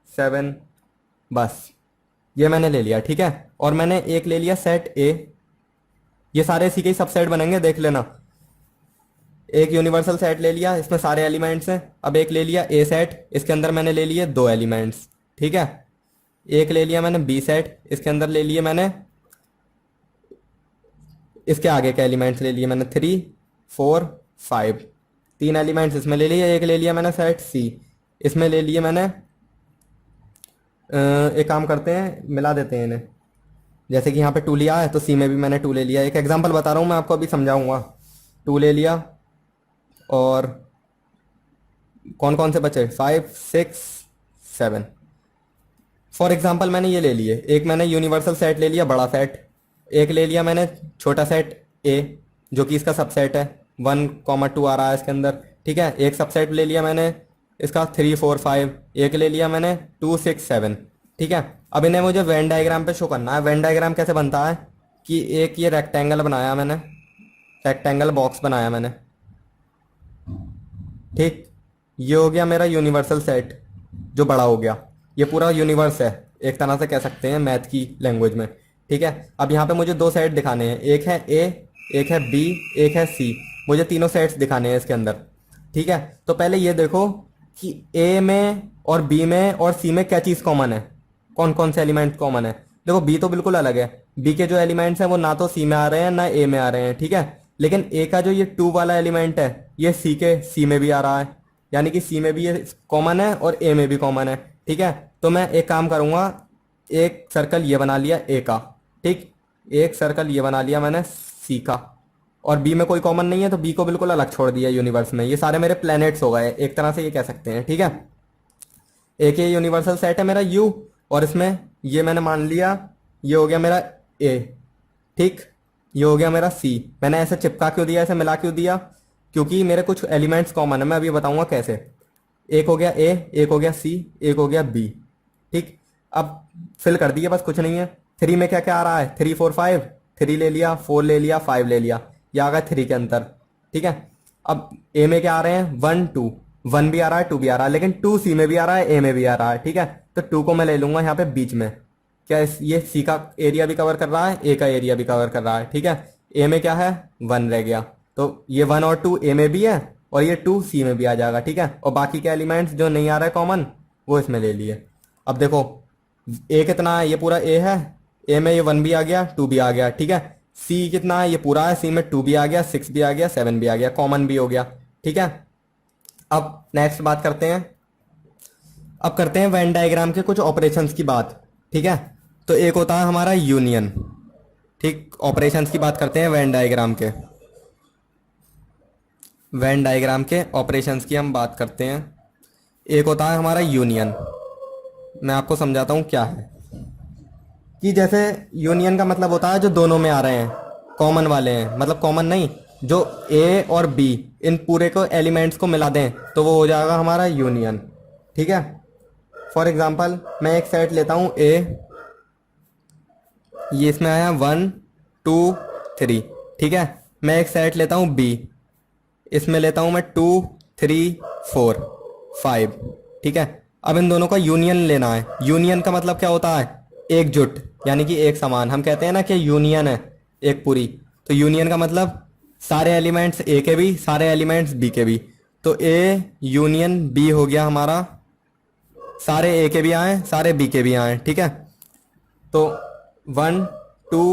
7, बस ये मैंने ले लिया। ठीक है, और मैंने एक ले लिया सेट ए। ये सारे इसी के ही सबसेट बनेंगे, देख लेना। एक यूनिवर्सल सेट ले लिया, इसमें सारे एलिमेंट्स हैं। अब एक ले लिया ए सेट, इसके अंदर मैंने ले लिए 2 एलिमेंट्स। ठीक है, एक ले लिया मैंने बी सेट, इसके अंदर ले लिए मैंने, इसके आगे के एलिमेंट्स ले लिए मैंने 3 4 5, 3 एलिमेंट्स इसमें ले लिए। एक ले लिया मैंने सेट सी, इसमें ले लिए मैंने एक काम करते हैं, मिला देते हैं इन्हें। जैसे कि यहाँ पे 2 लिया है, तो सी में भी मैंने 2 ले लिया। एक एग्जांपल बता रहा हूँ मैं आपको, अभी समझाऊंगा। 2 ले लिया, और कौन कौन से बचे, 5 6 7। फॉर एग्जांपल मैंने ये ले लिए, एक मैंने यूनिवर्सल सेट ले लिया, बड़ा सेट। एक ले लिया मैंने छोटा सेट ए, जो कि इसका सबसेट है, 1 2 आ रहा है इसके अंदर। ठीक है, एक सबसेट ले लिया मैंने इसका 3 4 5। एक ले लिया मैंने 2 6 7। ठीक है, अब इन्हें मुझे वेन डायग्राम पे शो करना है। वेन डायग्राम कैसे बनता है कि एक ये रेक्टेंगल बनाया मैंने, रेक्टेंगल बॉक्स बनाया मैंने। ठीक, ये हो गया मेरा यूनिवर्सल सेट जो बड़ा हो गया। ये पूरा यूनिवर्स है, एक तरह से कह सकते हैं मैथ की लैंग्वेज में। ठीक है, अब यहाँ पे मुझे 2 सेट दिखाने हैं, एक है ए, एक है बी, एक है सी। मुझे तीनों सेट्स दिखाने हैं इसके अंदर। ठीक है, तो पहले ये देखो कि ए में और बी में और सी में क्या चीज़ कॉमन है, कौन कौन से एलिमेंट कॉमन है। देखो बी तो बिल्कुल अलग है, बी के जो एलिमेंट्स हैं वो ना तो सी में आ रहे हैं ना ए में आ रहे हैं। ठीक है, लेकिन ए का जो ये 2 वाला एलिमेंट है, ये सी में भी आ रहा है, यानी कि सी में भी ये कॉमन है और ए में भी कॉमन है। ठीक है, तो मैं एक काम करूंगा, एक सर्कल ये बना लिया ए का। ठीक, एक सर्कल ये बना लिया मैंने सी का, और बी में कोई कॉमन नहीं है, तो बी को बिल्कुल अलग छोड़ दिया यूनिवर्स में। ये सारे मेरे प्लैनेट्स हो गए, एक तरह से ये कह सकते हैं। ठीक है, एक ये यूनिवर्सल सेट है मेरा यू, और इसमें ये मैंने मान लिया ये हो गया मेरा ए। ठीक, ये हो गया मेरा सी। मैंने ऐसे चिपका क्यों दिया, ऐसे मिला क्यों दिया, क्योंकि मेरे कुछ एलिमेंट्स कॉमन है, मैं अभी बताऊंगा कैसे। एक हो गया ए, एक हो गया सी, एक हो गया बी। ठीक, अब फिल कर दिया, बस कुछ नहीं है। 3 में क्या क्या आ रहा है, 3 4 5, 3 ले लिया, 4 ले लिया, 5 ले लिया, ये आ गया 3 के अंदर। ठीक है, अब ए में क्या आ रहे हैं, 1 2, 1 भी आ रहा है 2 भी आ रहा है, लेकिन 2 सी में भी आ रहा है ए में भी आ रहा है। ठीक है, तो 2 को मैं ले लूंगा यहाँ पे बीच में। क्या ये सी का एरिया भी कवर कर रहा है, ए का एरिया भी कवर कर रहा है। ठीक है, ए में क्या है, 1 रह गया, तो ये 1 और 2 ए में भी है, और ये 2 सी में भी आ जाएगा। ठीक है, और बाकी के एलिमेंट्स जो नहीं आ रहा है कॉमन, वो इसमें ले लिए। अब देखो ए कितना है, ये पूरा ए है, ए में ये 1 भी आ गया, 2 भी आ गया। ठीक है, सी कितना है, ये पूरा है, सी में 2 भी आ गया, 6 भी आ गया, 7 भी आ गया, कॉमन भी हो गया। ठीक है, अब नेक्स्ट बात करते हैं, अब करते हैं वेन डायग्राम के कुछ ऑपरेशंस की बात। ठीक है, तो एक होता है हमारा यूनियन। ठीक, ऑपरेशंस की बात करते हैं वेन डायग्राम के। वेन डायग्राम के ऑपरेशंस की हम बात करते हैं। एक होता है हमारा यूनियन, मैं आपको समझाता हूँ क्या है। कि जैसे यूनियन का मतलब होता है जो दोनों में आ रहे हैं, कॉमन वाले हैं, मतलब कॉमन नहीं, जो ए और बी इन पूरे को एलिमेंट्स को मिला दें तो वो हो जाएगा हमारा यूनियन। ठीक है, फॉर एग्जांपल मैं एक सेट लेता हूँ ए, ये इसमें आया 1 2 3। ठीक है, मैं एक सेट लेता हूँ बी, इसमें लेता हूँ मैं 2 3 4 5, ठीक है। अब इन दोनों का यूनियन लेना है। यूनियन का मतलब क्या होता है? एकजुट, यानी कि एक समान। हम कहते हैं ना कि यूनियन है एक पूरी, तो यूनियन का मतलब सारे एलिमेंट्स ए के भी, सारे एलिमेंट्स बी के भी। तो ए यूनियन बी हो गया हमारा, सारे ए के भी आए सारे बी के भी आए, ठीक है। तो 1 2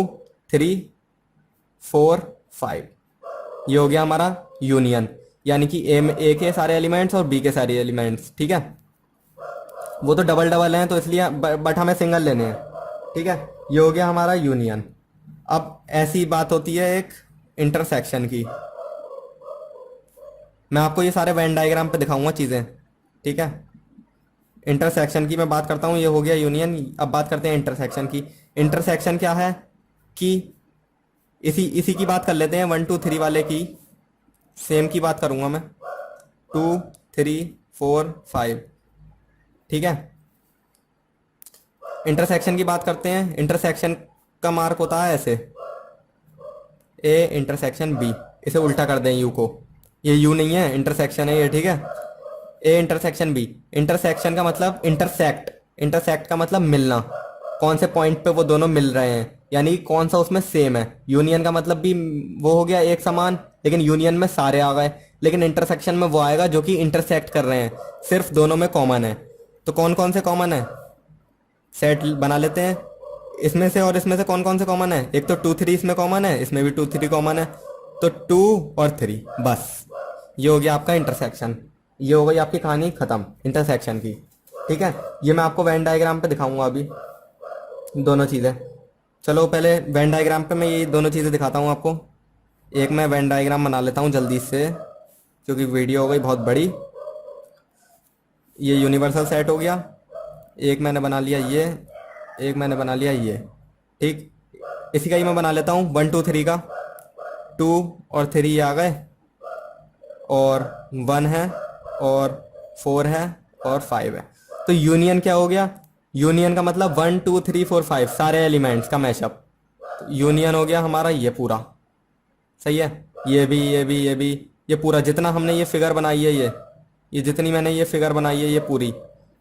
3 4 5, ये हो गया हमारा यूनियन, यानी कि ए में ए के सारे एलिमेंट्स और बी के सारे एलिमेंट्स, ठीक है। वो तो डबल डबल हैं तो इसलिए बट हमें सिंगल लेने हैं, ठीक है। ये हो गया हमारा यूनियन। अब ऐसी बात होती है एक इंटरसेक्शन की। मैं आपको ये सारे वेन डायग्राम पे दिखाऊंगा चीज़ें, ठीक है। इंटरसेक्शन की मैं बात करता हूँ, ये हो गया यूनियन। अब बात करते हैं इंटरसेक्शन की। इंटरसेक्शन क्या है कि इसी इसी की बात कर लेते हैं, 1 2 3 वाले की सेम की बात करूंगा मैं, 2 3 4 5, ठीक है। इंटरसेक्शन की बात करते हैं। इंटरसेक्शन का मार्क होता है ऐसे, ए इंटरसेक्शन बी। इसे उल्टा कर दें यू को, ये यू नहीं है, इंटरसेक्शन है ये, ठीक है। ए इंटरसेक्शन बी। इंटरसेक्शन का मतलब इंटरसेक्ट, इंटरसेक्ट का मतलब मिलना, कौन से पॉइंट पे वो दोनों मिल रहे हैं, यानी कौन सा उसमें सेम है। यूनियन का मतलब भी वो हो गया एक समान, लेकिन यूनियन में सारे आ गए। लेकिन इंटरसेक्शन में वो आएगा जो कि इंटरसेक्ट कर रहे हैं, सिर्फ दोनों में कॉमन है। तो कौन कौन से कॉमन है, सेट बना लेते हैं। इसमें से और इसमें से कौन कौन से कॉमन है? एक तो 2 3 इसमें कॉमन है, इसमें भी 2 3 कॉमन है, तो 2 और 3, बस ये हो गया आपका इंटरसेक्शन। ये हो गई आपकी कहानी खत्म इंटरसेक्शन की, ठीक है। ये मैं आपको वेन डायग्राम पे दिखाऊंगा अभी दोनों चीज़ें। चलो पहले वेन डायग्राम पे मैं ये दोनों चीज़ें दिखाता हूँ आपको। एक मैं वेन डायग्राम बना लेता हूँ जल्दी से, क्योंकि वीडियो हो गई बहुत बड़ी। ये यूनिवर्सल सेट हो गया, एक मैंने बना लिया ये, एक मैंने बना लिया ये, ठीक। इसी का ही मैं बना लेता हूँ 1 2 3 का। 2 और 3 ये आ गए, और 1 है, और 4 है, और 5 है। तो यूनियन क्या हो गया? यूनियन का मतलब 1 2 3 4 5 सारे एलिमेंट्स का मैशअप। यूनियन हो गया हमारा ये पूरा, सही है। ये भी ये भी ये भी, ये पूरा जितना हमने ये फिगर बनाई है, ये जितनी मैंने ये फिगर बनाई है,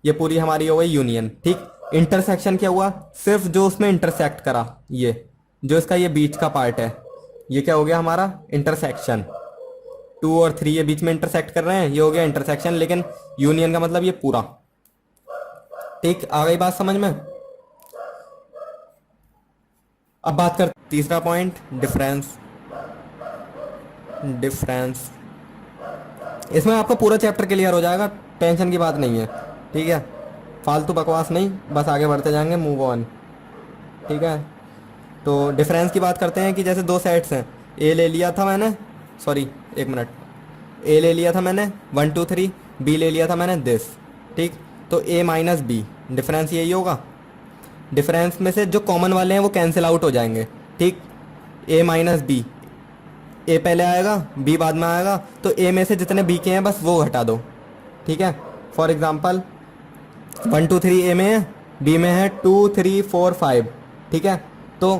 ये पूरी हमारी हो गई यूनियन, ठीक। इंटरसेक्शन क्या हुआ? सिर्फ जो उसमें इंटरसेक्ट करा, ये जो इसका ये बीच का पार्ट है, ये क्या हो गया हमारा इंटरसेक्शन। 2 और 3 ये बीच में इंटरसेक्ट कर रहे हैं, ये हो गया इंटरसेक्शन। लेकिन यूनियन का मतलब ये पूरा, ठीक। आ गई बात समझ में? अब बात कर तीसरा पॉइंट, डिफरेंस। डिफरेंस इसमें आपका पूरा चैप्टर क्लियर हो जाएगा, टेंशन की बात नहीं है, ठीक है। फालतू बकवास नहीं, बस आगे बढ़ते जाएंगे, मूव ऑन, ठीक है। तो डिफरेंस की बात करते हैं कि जैसे दो सेट्स हैं, ए ले लिया था मैंने, सॉरी एक मिनट, ए ले लिया था मैंने 1 2 3, बी ले लिया था मैंने दिस, ठीक। तो ए माइनस बी, डिफरेंस यही होगा। डिफरेंस में से जो कॉमन वाले हैं वो कैंसिल आउट हो जाएंगे, ठीक। ए माइनस बी, ए पहले आएगा बी बाद में आएगा, तो ए में से जितने बी के हैं बस वो हटा दो, ठीक है। फॉर एग्जांपल 1 2 3 ए में है, बी में है 2 3 4 5, ठीक है। तो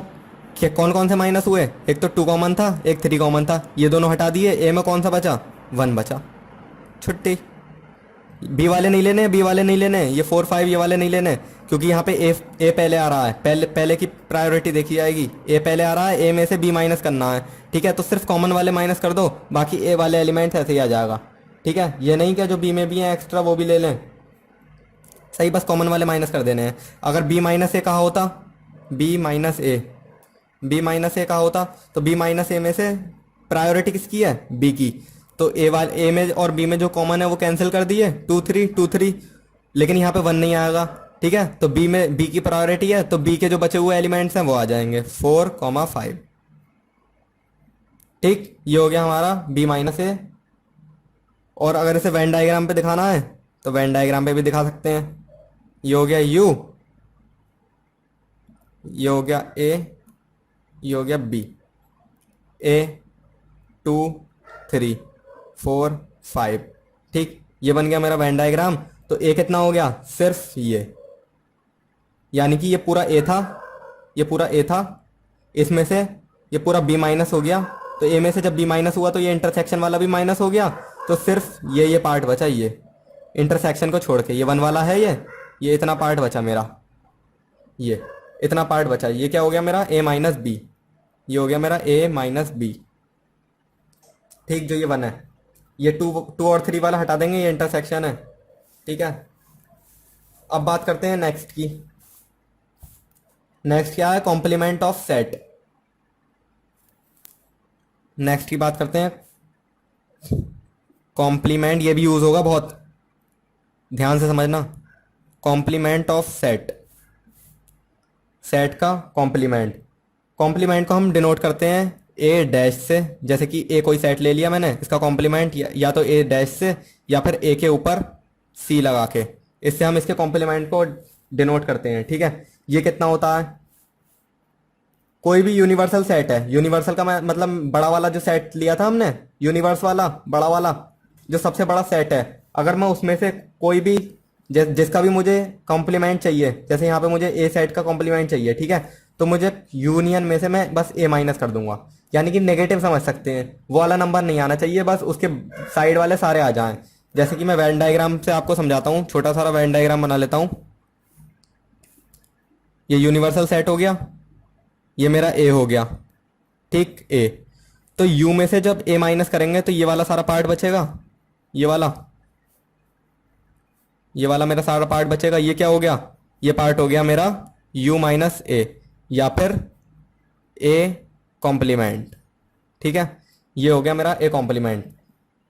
क्या कौन कौन से माइनस हुए? एक तो 2 कॉमन था, एक 3 कॉमन था, ये दोनों हटा दिए। ए में कौन सा बचा? 1 बचा, छुट्टी। बी वाले नहीं लेने, बी वाले नहीं लेने, ये 4 5 ये वाले नहीं लेने, क्योंकि यहाँ पे ए पहले आ रहा है, पहले की प्रायोरिटी देखी जाएगी। ए पहले आ रहा है, ए में से बी माइनस करना है, ठीक है। तो सिर्फ कॉमन वाले माइनस कर दो, बाकी ए वाले एलिमेंट्स ऐसे ही आ जाएगा, ठीक है। ये नहीं क्या जो बी में भी है एक्स्ट्रा वो भी ले लें, सही, बस कॉमन वाले माइनस कर देने हैं। अगर बी माइनस ए कहा होता, बी माइनस ए, बी माइनस ए कहा होता, तो बी माइनस ए में से प्रायोरिटी किसकी है? बी की। तो ए वाले ए में और बी में जो कॉमन है वो कैंसिल कर दिए, 2 3 2 3, लेकिन यहाँ पे 1 नहीं आएगा, ठीक है। तो बी में बी की प्रायोरिटी है, तो बी के जो बचे हुए एलिमेंट्स हैं वो आ जाएंगे 4 5, ठीक। ये हो गया हमारा बी माइनस ए। और अगर इसे वेन डायग्राम पे दिखाना है तो वेन डायग्राम पे भी दिखा सकते हैं। ये हो गया यू, ये हो गया ए, ये हो गया बी, ए 2 3 4 5, ठीक। ये बन गया मेरा वेन डायग्राम। तो ए कितना हो गया? सिर्फ ये, यानी कि ये पूरा ए था, ये पूरा ए था, इसमें से ये पूरा बी माइनस हो गया, तो ए में से जब बी माइनस हुआ तो ये इंटरसेक्शन वाला भी माइनस हो गया, तो सिर्फ ये पार्ट बचा, ये इंटरसेक्शन को छोड़ के ये 1 वाला है, ये इतना पार्ट बचा मेरा, ये इतना पार्ट बचा। ये क्या हो गया मेरा ए माइनस बी, ये हो गया मेरा ए माइनस बी। ठीक, जो ये 1 है, ये 2 और 3 वाला हटा देंगे, ये इंटरसेक्शन है। ठीक है, अब बात करते हैं नेक्स्ट की। नेक्स्ट क्या है, कॉम्प्लीमेंट ऑफ सेट। नेक्स्ट की बात करते हैं कॉम्प्लीमेंट, ये भी यूज होगा बहुत, ध्यान से समझना। कॉम्प्लीमेंट ऑफ सेट, सेट का कॉम्प्लीमेंट। कॉम्प्लीमेंट को हम डिनोट करते हैं ए डैश से, जैसे कि ए कोई सेट ले लिया मैंने, इसका कॉम्प्लीमेंट या तो ए डैश से या फिर ए के ऊपर सी लगा के, इससे हम इसके कॉम्प्लीमेंट को डिनोट करते हैं। ठीक है, ये कितना होता है, कोई भी यूनिवर्सल सेट है, यूनिवर्सल का मतलब बड़ा वाला जो सेट लिया था हमने, यूनिवर्स वाला बड़ा वाला जो सबसे बड़ा सेट है, अगर मैं उसमें से कोई भी जिसका भी मुझे कॉम्प्लीमेंट चाहिए, जैसे यहाँ पे मुझे ए सेट का कॉम्प्लीमेंट चाहिए, ठीक है, तो मुझे यूनियन में से मैं बस ए माइनस कर दूंगा, यानी कि नेगेटिव समझ सकते हैं, वो वाला नंबर नहीं आना चाहिए, बस उसके साइड वाले सारे आ जाएं। जैसे कि मैं वेन डायग्राम से आपको समझाता हूँ, छोटा सा वेन डायग्राम बना लेता हूँ। ये यूनिवर्सल सेट हो गया, ये मेरा ए हो गया, ठीक, ए। तो यू में से जब ए माइनस करेंगे तो ये वाला सारा पार्ट बचेगा, ये वाला मेरा सारा पार्ट बचेगा। ये क्या हो गया, ये पार्ट हो गया मेरा u माइनस ए, या फिर ए कॉम्प्लीमेंट। ठीक है, ये हो गया मेरा ए कॉम्प्लीमेंट,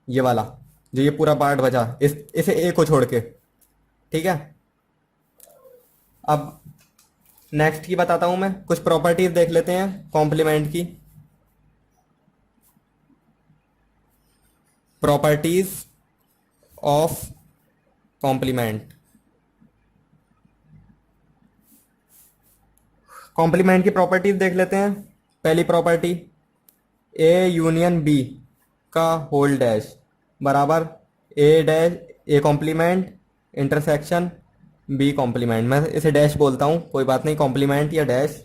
ये वाला जो ये पूरा पार्ट बचा इसे ए को छोड़ के। ठीक है, अब नेक्स्ट की बताता हूं मैं, कुछ प्रॉपर्टीज देख लेते हैं कॉम्प्लीमेंट की। प्रॉपर्टीज ऑफ कॉम्प्लीमेंट, कॉम्प्लीमेंट की प्रॉपर्टीज देख लेते हैं। पहली प्रॉपर्टी, ए यूनियन बी का होल डैश बराबर A dash A complement intersection B complement. मैं इसे डैश बोलता हूँ, कोई बात नहीं, कॉम्प्लीमेंट या डैश।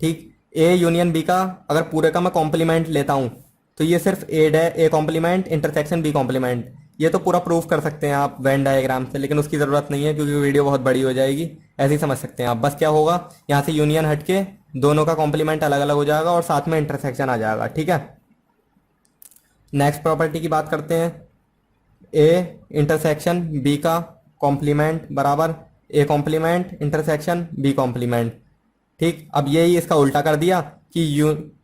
ठीक, ए यूनियन बी का अगर पूरे का मैं कॉम्प्लीमेंट लेता हूँ तो ये सिर्फ A complement intersection B complement. ये तो पूरा प्रूफ कर सकते हैं आप वेन डायग्राम से, लेकिन उसकी ज़रूरत नहीं है क्योंकि वीडियो बहुत बड़ी हो जाएगी। ऐसे ही समझ सकते हैं आप, बस क्या होगा, यहाँ से यूनियन हटके दोनों का कॉम्प्लीमेंट अलग अलग हो जाएगा और साथ में इंटरसेक्शन आ जाएगा। ठीक है, नेक्स्ट प्रॉपर्टी की बात करते हैं, ए इंटरसेक्शन बी का कॉम्प्लीमेंट बराबर A complement intersection B complement. ठीक, अब यही इसका उल्टा कर दिया कि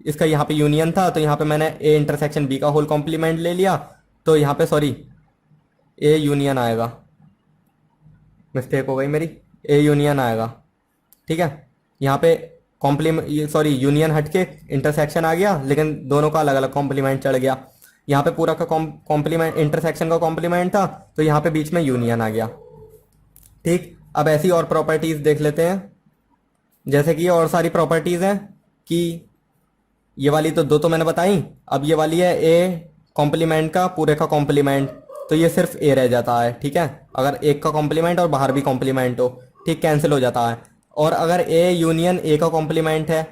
इसका यहाँ पे यूनियन था तो यहाँ पे मैंने ए इंटरसेक्शन बी का होल कॉम्प्लीमेंट ले लिया, तो यहाँ पे सॉरी ए यूनियन आएगा, मिस्टेक हो गई मेरी, ए यूनियन आएगा। ठीक है, यहाँ पे कॉम्प्लीमेंट सॉरी यूनियन हटके इंटरसेक्शन आ गया, लेकिन दोनों का अलग अलग कॉम्प्लीमेंट चढ़ गया। यहाँ पे पूरा का कॉम्प्लीमेंट इंटरसेक्शन का कॉम्प्लीमेंट था तो यहाँ पे बीच में यूनियन आ गया। ठीक, अब ऐसी और प्रॉपर्टीज देख लेते हैं, जैसे कि और सारी प्रॉपर्टीज हैं कि ये वाली तो दो तो मैंने बताई, अब ये वाली है ए कॉम्प्लीमेंट का पूरे का कॉम्प्लीमेंट, तो ये सिर्फ ए रह जाता है। ठीक है, अगर एक का कॉम्प्लीमेंट और बाहर भी कॉम्प्लीमेंट हो, ठीक, कैंसिल हो जाता है। और अगर ए यूनियन ए का कॉम्प्लीमेंट है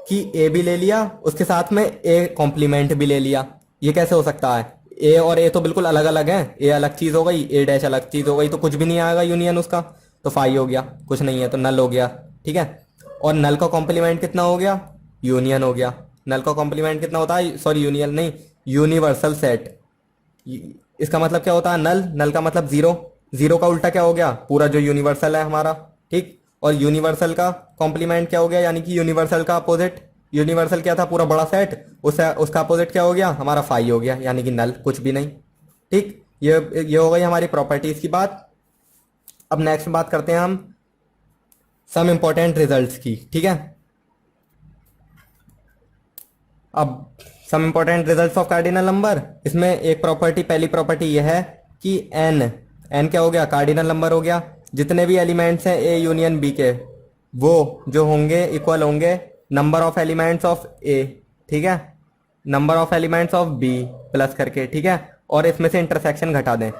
कि ए भी ले लिया उसके साथ में ए कॉम्प्लीमेंट भी ले लिया, ये कैसे हो सकता है, ए और ए तो बिल्कुल अलग अलग हैं, ए अलग चीज़ हो गई, ए डैश अलग चीज़ हो गई, तो कुछ भी नहीं आएगा यूनियन उसका, तो फाई हो गया, कुछ नहीं है तो नल हो गया। ठीक है, और नल का कॉम्प्लीमेंट कितना हो गया, यूनियन हो गया। नल का कॉम्प्लीमेंट कितना होता है, सॉरी यूनियन नहीं, यूनिवर्सल सेट। इसका मतलब क्या होता है, नल, नल का मतलब जीरो, जीरो का उल्टा क्या हो गया, पूरा जो यूनिवर्सल है हमारा। ठीक, और यूनिवर्सल का कॉम्प्लीमेंट क्या हो गया, यानी कि यूनिवर्सल का अपोजिट, यूनिवर्सल क्या था, पूरा बड़ा सेट, उसका अपोजिट क्या हो गया, हमारा फाई हो गया, यानी कि नल, कुछ भी नहीं। ठीक, ये हो गई हमारी प्रॉपर्टीज की बात। अब नेक्स्ट बात करते हैं हम सम इंपॉर्टेंट रिजल्ट्स की। ठीक है, अब some important results of cardinal number, इसमें एक प्रॉपर्टी, पहली प्रॉपर्टी यह है कि एन क्या हो गया, कार्डिनल नंबर हो गया, जितने भी एलिमेंट्स हैं ए यूनियन बी के वो जो होंगे इक्वल होंगे number of elements of A, ठीक है, number of elements of B plus करके। ठीक है, और इसमें से इंटरसेक्शन घटा दें,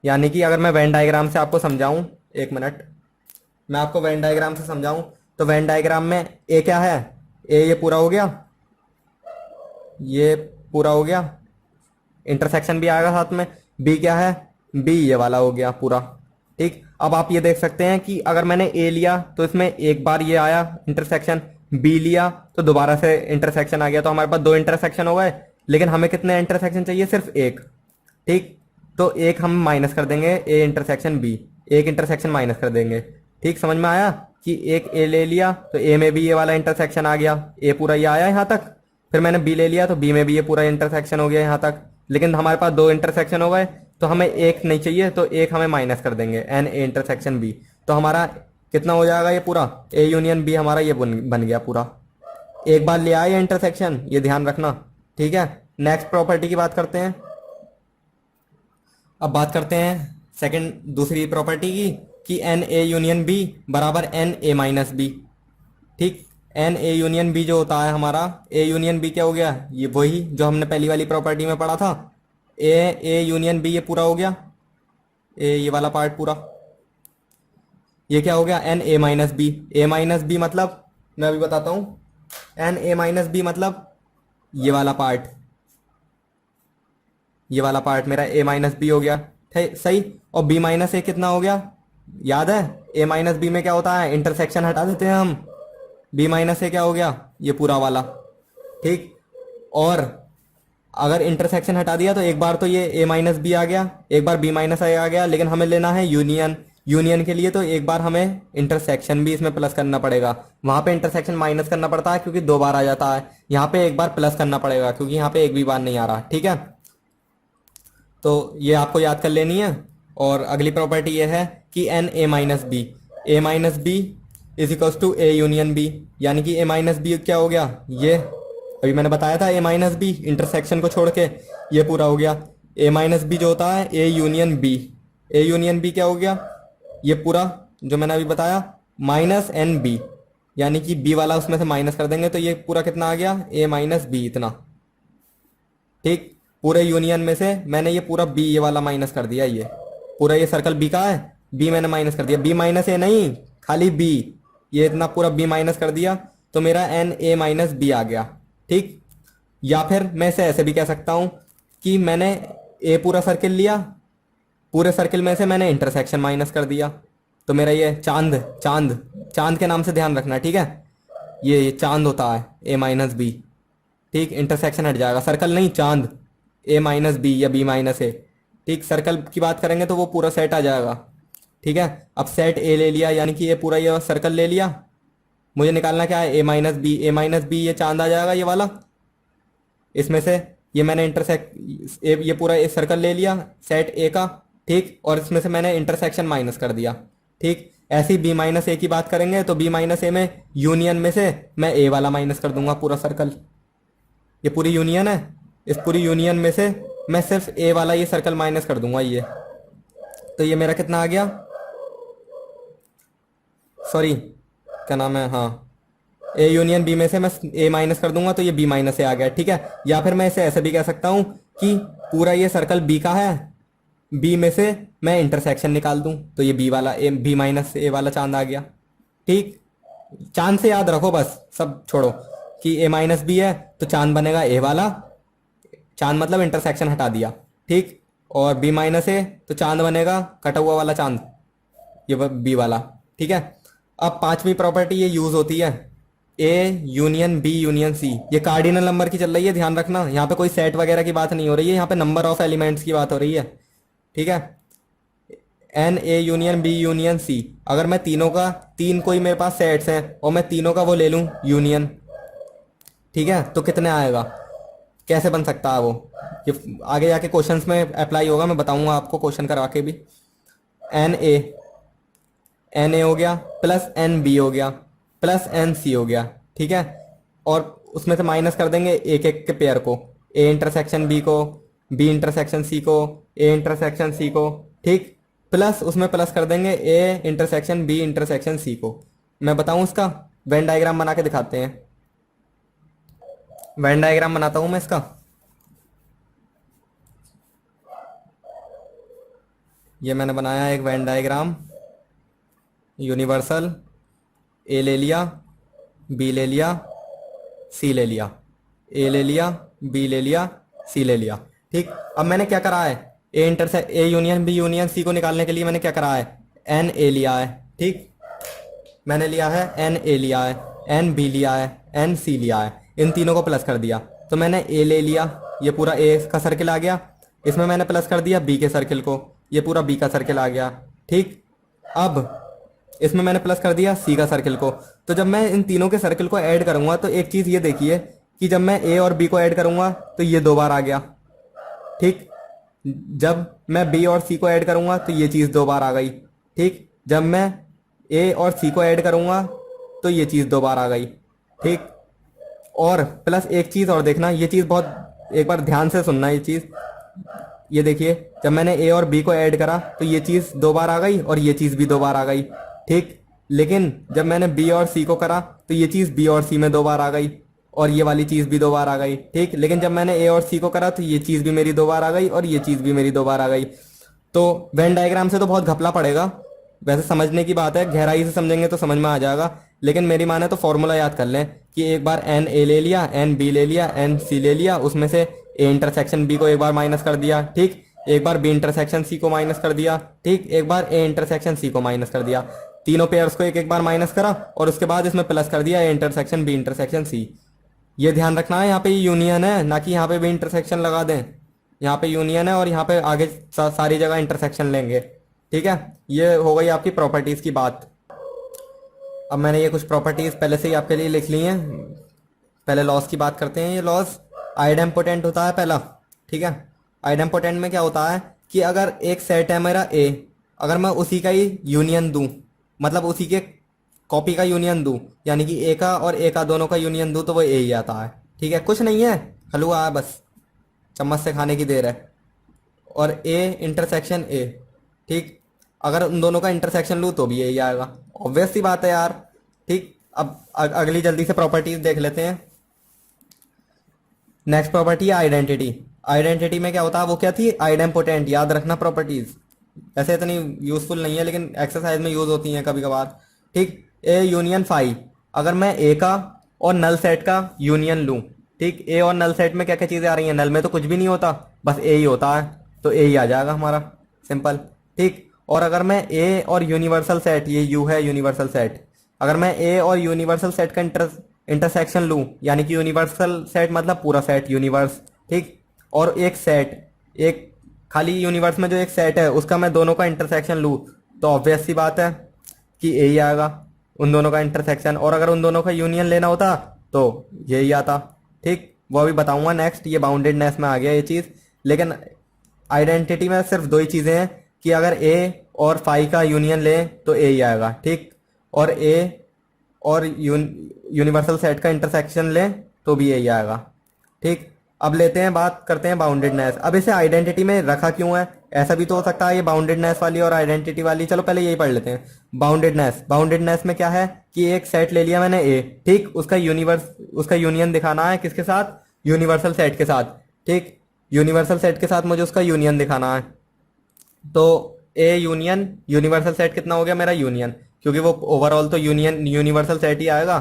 यानी कि अगर मैं वेन डायग्राम से आपको समझाऊं, एक मिनट मैं आपको वेन डायग्राम से समझाऊं, तो वेन डायग्राम में ए क्या है, ए ये पूरा हो गया, ये पूरा हो गया, इंटरसेक्शन भी आएगा साथ में। बी क्या है, बी ये वाला हो गया पूरा। ठीक, अब आप ये देख सकते हैं कि अगर मैंने ए लिया तो इसमें एक बार ये आया इंटरसेक्शन, बी लिया तो दोबारा से इंटरसेक्शन आ गया, तो हमारे पास दो इंटरसेक्शन हो गए। लेकिन हमें कितने इंटरसेक्शन चाहिए, सिर्फ एक। ठीक, तो एक हम माइनस कर देंगे ए इंटरसेक्शन बी, एक इंटरसेक्शन माइनस कर देंगे। ठीक, समझ में आया कि एक ए ले लिया तो ए में भी ये वाला इंटरसेक्शन आ गया, ए पूरा ये आया यहाँ तक। फिर मैंने बी ले लिया तो बी में भी ये पूरा इंटरसेक्शन हो गया यहाँ तक। लेकिन हमारे पास दो इंटरसेक्शन हो गए तो हमें एक नहीं चाहिए, तो एक हमें माइनस कर देंगे एन ए इंटरसेक्शन बी। तो हमारा कितना हो जाएगा ये पूरा, ए यूनियन बी हमारा ये बन गया पूरा। एक बार ले आए इंटरसेक्शन, ये ध्यान रखना। ठीक है, नेक्स्ट प्रॉपर्टी की बात करते हैं। अब बात करते हैं सेकंड दूसरी प्रॉपर्टी की कि एन ए यूनियन बी बराबर एन ए माइनस बी। ठीक, एन ए यूनियन बी जो होता है हमारा, ए यूनियन बी क्या हो गया, ये वही जो हमने पहली वाली प्रॉपर्टी में पढ़ा था। ए यूनियन बी ये पूरा हो गया, ये वाला पार्ट पूरा। ये क्या हो गया, n A minus B. A minus B मतलब मैं अभी बताता हूं, एन ए माइनस बी मतलब ये वाला पार्ट, ये वाला पार्ट मेरा ए माइनस बी हो गया। सही, और बी माइनस ए कितना हो गया, याद है ए माइनस बी में क्या होता है, इंटरसेक्शन हटा देते हैं हम। बी माइनस ए क्या हो गया, ये पूरा वाला। ठीक, और अगर इंटरसेक्शन हटा दिया तो एक बार तो ये ए माइनस बी आ गया, एक बार बी माइनस ए आ गया, लेकिन हमें लेना है यूनियन। यूनियन के लिए तो एक बार हमें इंटरसेक्शन भी इसमें प्लस करना पड़ेगा। वहां पे इंटरसेक्शन माइनस करना पड़ता है क्योंकि दो बार आ जाता है, यहाँ पे एक बार प्लस करना पड़ेगा क्योंकि यहाँ पे एक भी बार नहीं आ रहा। ठीक है, तो ये आपको याद कर लेनी है। और अगली प्रॉपर्टी ये है कि n A minus B, A minus B is equals to A union B. यानी कि ए माइनस बी क्या हो गया, ये अभी मैंने बताया था ए माइनस बी इंटरसेक्शन को छोड़ के ये पूरा हो गया। ए माइनस बी जो होता है A union B, A union B क्या हो गया, ये पूरा जो मैंने अभी बताया माइनस एन बी, यानी कि बी वाला उसमें से माइनस कर देंगे तो ये पूरा कितना आ गया, ए माइनस बी इतना। ठीक, पूरे यूनियन में से मैंने ये पूरा बी ये वाला माइनस कर दिया, ये पूरा ये सर्कल बी का है, बी मैंने माइनस कर दिया, बी माइनस ए नहीं खाली बी, ये इतना पूरा बी माइनस कर दिया तो मेरा एन ए माइनस बी आ गया। ठीक, या फिर मैं इसे ऐसे भी कह सकता हूं कि मैंने ए पूरा सर्किल लिया, पूरे सर्किल में से मैंने इंटरसेक्शन माइनस कर दिया, तो मेरा ये चांद चांद चांद के नाम से ध्यान रखना। ठीक है, ये चांद होता है ए माइनस बी। ठीक, इंटरसेक्शन हट जाएगा, सर्कल नहीं चांद, ए माइनस बी या बी माइनस ए। ठीक, सर्कल की बात करेंगे तो वो पूरा सेट आ जाएगा। ठीक है, अब सेट ए ले लिया यानी कि ये पूरा ये सर्कल ले लिया, मुझे निकालना क्या है, A minus B. A minus B ये चांद आ जाएगा ये वाला, इसमें से ये मैंने ये पूरा एक सर्कल ले लिया सेट ए का। ठीक, और इसमें से मैंने इंटरसेक्शन माइनस कर दिया। ठीक, ऐसे ही बी माइनस ए की बात करेंगे तो बी माइनस ए में यूनियन में से मैं ए वाला माइनस कर दूंगा पूरा सर्कल, ये पूरी यूनियन है, इस पूरी यूनियन में से मैं सिर्फ ए वाला ये सर्कल माइनस कर दूंगा ये। तो ये मेरा कितना आ गया, सॉरी क्या नाम है, हाँ ए यूनियन बी में से मैं ए माइनस कर दूंगा तो ये बी माइनस ए आ गया। ठीक है, या फिर मैं इसे ऐसे भी कह सकता हूं कि पूरा ये सर्कल बी का है, बी में से मैं इंटरसेक्शन निकाल दूं तो ये बी वाला ए बी माइनस ए वाला चांद आ गया। ठीक, चांद से याद रखो बस, सब छोड़ो कि ए माइनस बी है तो चांद बनेगा ए वाला, चांद मतलब इंटरसेक्शन हटा दिया। ठीक, और बी माइनस ए तो चांद बनेगा कटा हुआ वाला चांद, ये बी वाला। ठीक है, अब पांचवी प्रॉपर्टी ये यूज होती है A union B union C, ये कार्डिनल नंबर की चल रही है, ध्यान रखना। यहाँ पे कोई सेट वगैरह की बात नहीं हो रही है, यहाँ पे नंबर ऑफ एलिमेंट्स की बात हो रही है। ठीक है, n A union B union C, अगर मैं तीनों का तीन कोई मेरे पास सेट्स हैं और मैं तीनों का वो ले लूँ यूनियन, ठीक है, तो कितने आएगा, कैसे बन सकता है वो, ये आगे जाके क्वेश्चंस में अप्लाई होगा, मैं बताऊंगा आपको क्वेश्चन करवा के भी। एन ए हो गया प्लस एन बी हो गया प्लस एन सी हो गया। ठीक है, और उसमें से माइनस कर देंगे एक एक के पेयर को, ए इंटरसेक्शन बी को, बी इंटरसेक्शन सी को, ए इंटरसेक्शन सी को। ठीक, प्लस उसमें प्लस कर देंगे A intersection B intersection C को। मैं बताऊं इसका वेन डायग्राम बना के दिखाते हैं, वेन डायग्राम बनाता हूं मैं इसका। ये मैंने बनाया एक वेन डायग्राम, यूनिवर्सल ए ले लिया, बी ले लिया, सी ले लिया, ए ले लिया, बी ले लिया, सी ले लिया। ठीक, अब मैंने क्या करा है, A union B union C को निकालने के लिए मैंने क्या करा है, एन ए लिया है। ठीक, मैंने लिया है एन ए लिया है, एन बी लिया है, एन सी लिया है, इन तीनों को प्लस कर दिया। तो मैंने ए ले लिया, ये पूरा ए का सर्किल आ गया। इसमें मैंने प्लस कर दिया बी के सर्किल को, ये पूरा बी का सर्किल आ गया। ठीक, अब इसमें मैंने प्लस कर दिया सी का सर्किल को। तो जब मैं इन तीनों के सर्किल को ऐड करूंगा तो एक चीज़ ये देखिए कि जब मैं ए और बी को ऐड करूंगा तो ये 2 बार आ गया। ठीक, जब मैं बी और सी को ऐड करूंगा तो ये चीज़ 2 बार आ गई। ठीक, जब मैं ए और सी को ऐड करूंगा तो ये चीज़ 2 बार आ गई। ठीक, और प्लस एक चीज़ और देखना, ये चीज़ बहुत एक बार ध्यान से सुनना, ये चीज़ ये देखिए, जब मैंने ए और बी को ऐड करा तो ये चीज़ 2 बार आ गई और ये चीज़ भी 2 बार आ गई। ठीक, लेकिन जब मैंने बी और सी को करा तो ये चीज़ बी और सी में 2 बार आ गई और ये वाली चीज़ भी 2 बार आ गई। ठीक, लेकिन जब मैंने ए और सी को करा तो ये चीज़ भी मेरी 2 बार आ गई और ये चीज़ भी मेरी 2 बार आ गई। तो वेन डायग्राम से तो बहुत घपला पड़ेगा, वैसे समझने की बात है, गहराई से समझेंगे तो समझ में आ जाएगा, लेकिन मेरी माने तो फॉर्मूला याद कर लें कि एक बार एन ए ले लिया, एन बी ले लिया, एन सी ले लिया, उसमें से ए इंटरसेक्शन बी को एक बार माइनस कर दिया। ठीक, एक बार बी इंटरसेक्शन सी को माइनस कर दिया। ठीक, एक बार ए इंटरसेक्शन सी को माइनस कर दिया। तीनों पेयर्स को एक एक बार माइनस करा और उसके बाद इसमें प्लस कर दिया A intersection B intersection C. ये ध्यान रखना है, यहाँ पे यूनियन है, ना कि यहाँ पे भी इंटरसेक्शन लगा दें। यहाँ पे यूनियन है और यहाँ पे आगे सारी जगह इंटरसेक्शन लेंगे। ठीक है, ये हो गई आपकी प्रॉपर्टीज़ की बात। अब मैंने ये कुछ प्रॉपर्टीज़ पहले से ही आपके लिए लिख ली हैं। पहले लॉस की बात करते हैं। ये लॉस आइडेम्पोटेंट होता है पहला। ठीक है, आइडेम्पोटेंट में क्या होता है कि अगर एक सेट है मेरा ए, अगर मैं उसी का ही यूनियन दूं, मतलब उसी के कॉपी का यूनियन दूं, यानी कि ए का और ए का दोनों का यूनियन दूं, तो वो ए ही आता है। ठीक है, कुछ नहीं है, हलवा है बस, चम्मच से खाने की देर है। और ए इंटरसेक्शन ए, ठीक, अगर उन दोनों का इंटरसेक्शन लूँ तो भी यही आएगा, ऑब्वियस सी बात है यार। ठीक, अब अगली जल्दी से प्रॉपर्टीज देख लेते हैं। नेक्स्ट प्रॉपर्टी है आइडेंटिटी। आइडेंटिटी में क्या होता है, वो क्या थी, आइडेम्पोटेंट, याद रखना प्रॉपर्टीज। ऐसे इतनी यूजफुल नहीं है लेकिन एक्सरसाइज में यूज होती हैं कभी कभार। ठीक, ए यूनियन फाई, अगर मैं ए का और नल सेट का यूनियन लूँ, ठीक, ए और नल सेट में क्या क्या चीज़ें आ रही हैं, नल में तो कुछ भी नहीं होता, बस ए ही होता है, तो ए ही आ जाएगा हमारा, सिंपल। ठीक, और अगर मैं ए और यूनिवर्सल सेट, ये यू है यूनिवर्सल सेट, अगर मैं ए और यूनिवर्सल सेट का इंटरसेक्शन लूँ, यानी कि यूनिवर्सल सेट मतलब पूरा सेट यूनिवर्स, ठीक, और एक सेट, एक खाली यूनिवर्स में जो एक सेट है उसका मैं दोनों का इंटरसेक्शन लूँ, तो ऑब्वियस सी बात है कि ए ही आएगा, उन दोनों का इंटरसेक्शन। और अगर उन दोनों का यूनियन लेना होता तो यही आता। ठीक, वो अभी बताऊंगा नेक्स्ट, ये बाउंडेडनेस में आ गया ये चीज़। लेकिन आइडेंटिटी में सिर्फ 2 ही चीज़ें हैं कि अगर ए और फाई का यूनियन लें तो ए ही आएगा। ठीक, और ए और यूनिवर्सल सेट का इंटरसेक्शन लें तो भी यही आएगा। ठीक, अब लेते हैं, बात करते हैं बाउंडेडनेस। अब इसे आइडेंटिटी में रखा क्यों है, ऐसा भी तो हो सकता है ये बाउंडेडनेस वाली और आइडेंटिटी वाली, चलो पहले यही पढ़ लेते हैं। बाउंडेडनेस, बाउंडेडनेस में क्या है कि एक सेट ले लिया मैंने ए, ठीक, उसका यूनियन दिखाना है किसके साथ, यूनिवर्सल सेट के साथ। ठीक, यूनिवर्सल सेट के साथ मुझे उसका यूनियन दिखाना है, तो ए यूनियन यूनिवर्सल सेट कितना हो गया मेरा यूनियन, क्योंकि वो ओवरऑल तो यूनिवर्सल सेट ही आएगा।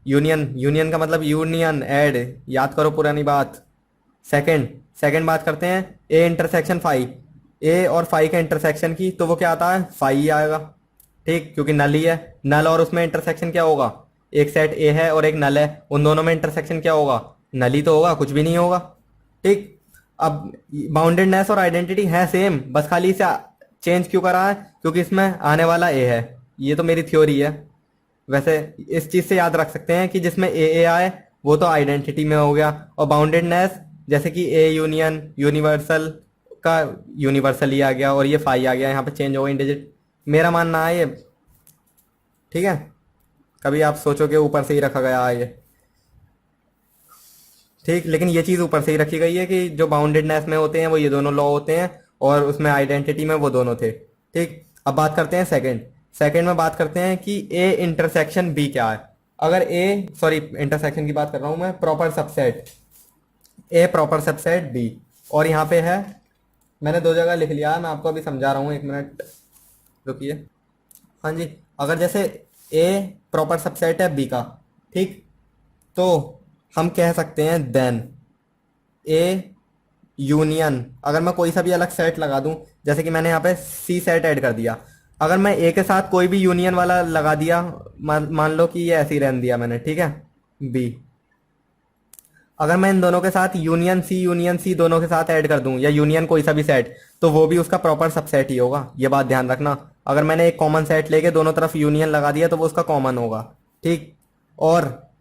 यूनियन का मतलब यूनियन, ऐड, याद करो पुरानी बात। सेकंड बात करते हैं ए इंटरसेक्शन फाई, ए और फाई के इंटरसेक्शन की, तो वो क्या आता है, फाई ही आएगा। ठीक, क्योंकि नल ही है, नल और उसमें इंटरसेक्शन क्या होगा, एक सेट ए है और एक नल है, उन दोनों में इंटरसेक्शन क्या होगा, नल ही तो होगा, कुछ भी नहीं होगा। ठीक, अब बाउंडेडनेस और आइडेंटिटी है सेम, बस खाली इसे चेंज क्यों करा है, क्योंकि इसमें आने वाला ए है। ये तो मेरी थ्योरी है, वैसे इस चीज़ से याद रख सकते हैं कि जिसमें ए आए वो तो आइडेंटिटी में हो गया, और बाउंडेडनेस जैसे कि ए यूनियन यूनिवर्सल का यूनिवर्सल ही आ गया और ये फाई आ गया, यहाँ पे चेंज हो गई इंडिजिट, मेरा मानना है ये। ठीक है, कभी आप सोचोगे ऊपर से ही रखा गया है ये, ठीक, लेकिन ये चीज़ ऊपर से ही रखी गई है कि जो बाउंडेडनेस में होते हैं वो ये दोनों लॉ होते हैं और उसमें आइडेंटिटी में वो दोनों थे। ठीक, अब बात करते हैं सेकंड में बात करते हैं कि ए इंटरसेक्शन बी क्या है। अगर इंटरसेक्शन की बात कर रहा हूं मैं, proper subset A proper subset B, और यहाँ पे है, मैंने 2 जगह लिख लिया है, मैं आपको अभी समझा रहा हूँ, 1 मिनट रुकिए। हाँ जी, अगर जैसे ए प्रॉपर सबसेट है बी का, ठीक, तो हम कह सकते हैं देन ए यूनियन, अगर मैं कोई सा भी अलग सेट लगा दूं, जैसे कि मैंने यहाँ पे सी सेट ऐड कर दिया, अगर मैं ए के साथ कोई भी यूनियन वाला लगा दिया, मान लो कि ये ऐसे ही रहने दिया मैंने, ठीक है, बी, अगर मैं इन दोनों के साथ यूनियन सी दोनों के साथ ऐड कर दूं, या यूनियन कोई सा भी सेट, तो वो भी उसका प्रॉपर सबसेट ही होगा, ये बात ध्यान रखना। अगर मैंने एक कॉमन सेट लेके दोनों तरफ यूनियन लगा दिया तो वो उसका कॉमन होगा, ठीक। और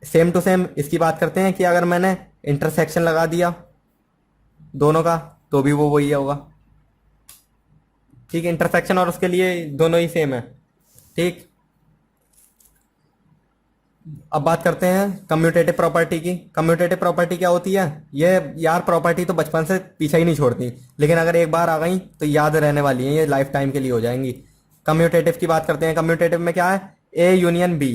सेम टू सेम इसकी बात करते हैं कि अगर मैंने इंटरसेक्शन लगा दिया दोनों का, तो भी वो वही होगा, ठीक। इंटरसेक्शन और उसके लिए दोनों ही सेम है, ठीक। अब बात करते हैं कम्यूटेटिव प्रॉपर्टी की। कम्यूटेटिव प्रॉपर्टी क्या होती है? ये यार प्रॉपर्टी तो बचपन से पीछे ही नहीं छोड़ती, लेकिन अगर एक बार आ गई तो याद रहने वाली है, ये लाइफ टाइम के लिए हो जाएंगी। कम्यूटेटिव की बात करते हैं। कम्यूटेटिव में क्या है? ए यूनियन बी,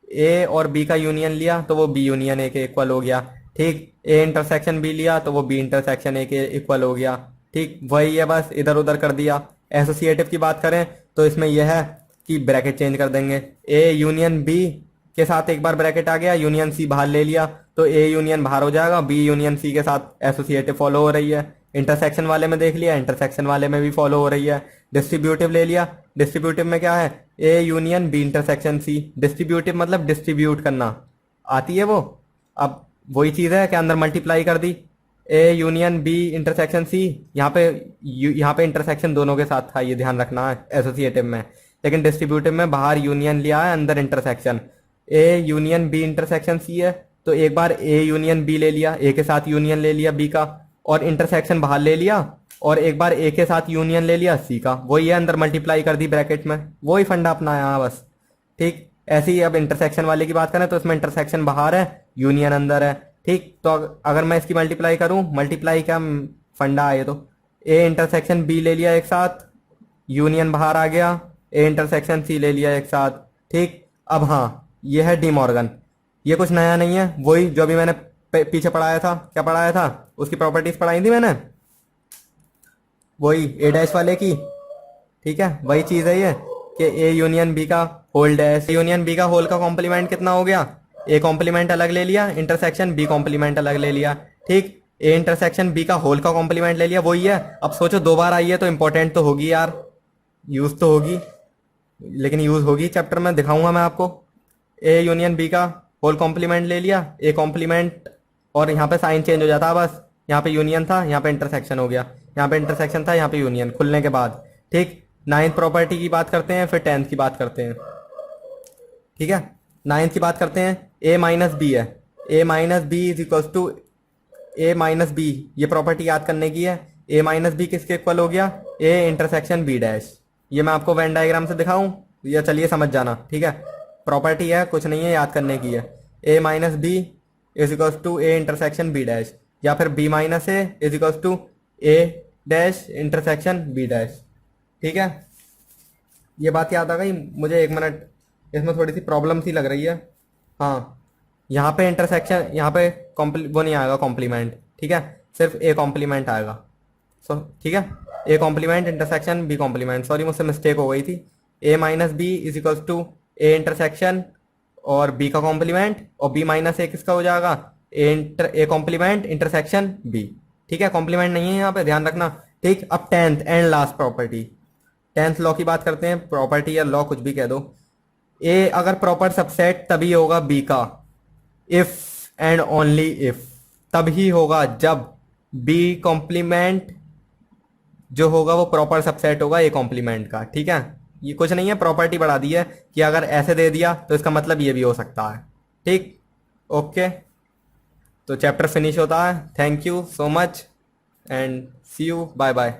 ए और बी का यूनियन लिया तो वो बी यूनियन ए के इक्वल हो गया, ठीक। ए इंटरसेक्शन बी लिया तो वो बी इंटरसेक्शन ए के इक्वल हो गया, ठीक। वही है, बस इधर उधर कर दिया। एसोसिएटिव की बात करें तो इसमें यह है कि ब्रैकेट चेंज कर देंगे। ए यूनियन बी के साथ एक बार ब्रैकेट आ गया, यूनियन सी बाहर ले लिया तो ए यूनियन बाहर हो जाएगा, बी यूनियन सी के साथ एसोसिएटिव फॉलो हो रही है। इंटरसेक्शन वाले में देख लिया, इंटरसेक्शन वाले में भी फॉलो हो रही है। डिस्ट्रीब्यूटिव ले लिया, डिस्ट्रीब्यूटिव में क्या है? A union B intersection C. Distributive मतलब डिस्ट्रीब्यूट करना, आती है वो। अब वही चीज है कि अंदर मल्टीप्लाई कर दी, A union B intersection C, यहाँ पे इंटरसेक्शन दोनों के साथ था, ये ध्यान रखना है एसोसिएटिव में। लेकिन डिस्ट्रीब्यूटिव में बाहर यूनियन लिया है, अंदर intersection. A union B intersection C है तो एक बार ए यूनियन बी ले लिया, ए के साथ यूनियन ले लिया बी का, और इंटरसेक्शन बाहर ले लिया, और एक बार ए के साथ यूनियन ले लिया सी का, वही है, अंदर मल्टीप्लाई कर दी ब्रैकेट में, वही फंडा अपना यहाँ बस, ठीक। ऐसे ही अब इंटरसेक्शन वाले की बात करें तो इसमें इंटरसेक्शन बाहर है, यूनियन अंदर है, ठीक। तो अगर मैं इसकी मल्टीप्लाई करूं, मल्टीप्लाई क्या फंडा है, तो ए इंटरसेक्शन बी ले लिया एक साथ, यूनियन बाहर आ गया, ए इंटरसेक्शन सी ले लिया एक साथ, ठीक। अब हाँ, ये है डी मॉर्गन, ये कुछ नया नहीं है, वही जो अभी मैंने पीछे पढ़ाया था। क्या पढ़ाया था? उसकी प्रॉपर्टीज पढ़ाई थी मैंने, वही ए डैश वाले की, ठीक है। वही चीज है ये कि ए यूनियन बी का होल डैश, यूनियन बी का होल का कॉम्प्लीमेंट कितना हो गया? ए कॉम्प्लीमेंट अलग ले लिया, इंटरसेक्शन बी कॉम्प्लीमेंट अलग ले लिया, ठीक। ए इंटरसेक्शन बी का होल का कॉम्प्लीमेंट ले लिया, वही है। अब सोचो दो बार आई है तो इंपॉर्टेंट तो होगी यार, यूज तो होगी, लेकिन यूज होगी चैप्टर में, दिखाऊंगा मैं आपको। ए यूनियन बी का होल कॉम्प्लीमेंट ले लिया, ए कॉम्प्लीमेंट, और यहाँ पे साइन चेंज हो जाता है बस, यहाँ पे यूनियन था, यहाँ पे इंटरसेक्शन हो गया, यहाँ पे इंटरसेक्शन था, यहाँ पे यूनियन खुलने के बाद, ठीक। नाइन्थ प्रॉपर्टी की बात करते हैं, फिर 10th की बात करते हैं, ठीक है। 9th की बात करते हैं, ए माइनस बी है, A minus B is equal to A minus B, ये प्रॉपर्टी याद करने की है। ए माइनस बी किसके इक्वल हो गया? A intersection B dash. ये मैं आपको वेन डायग्राम से दिखाऊं या चलिए समझ जाना, ठीक है। प्रॉपर्टी है, कुछ नहीं है, याद करने की है। A minus B is equal to A intersection B dash, या फिर B minus A is equal to A dash intersection B dash, ठीक है। ये बात याद आ गई मुझे, एक मिनट, इसमें थोड़ी सी प्रॉब्लम सी लग रही है। हाँ, यहाँ पे इंटरसेक्शन, यहाँ पे वो नहीं आएगा कॉम्प्लीमेंट, ठीक है, सिर्फ ए कॉम्प्लीमेंट आएगा। सो ठीक है, A complement intersection B complement, sorry मुझसे मिस्टेक हो गई थी। A minus B is equal to A intersection और बी का कॉम्प्लीमेंट, और बी माइनस ए किसका हो जाएगा? ए कॉम्प्लीमेंट इंटरसेक्शन बी, ठीक है। कॉम्प्लीमेंट नहीं है यहाँ पे, ध्यान रखना, ठीक। अब 10th and last property, 10th law की बात करते हैं, प्रॉपर्टी या लॉ कुछ भी कह दो। ए अगर प्रॉपर सबसेट तभी होगा बी का, इफ एंड ओनली इफ, तभी होगा जब बी कॉम्प्लीमेंट जो होगा वो प्रॉपर सबसेट होगा ए कॉम्प्लीमेंट का, ठीक है। ये कुछ नहीं है, प्रॉपर्टी बढ़ा दी है कि अगर ऐसे दे दिया तो इसका मतलब ये भी हो सकता है, ठीक। ओके, तो चैप्टर फिनिश होता है। Thank you so much and see you, bye bye.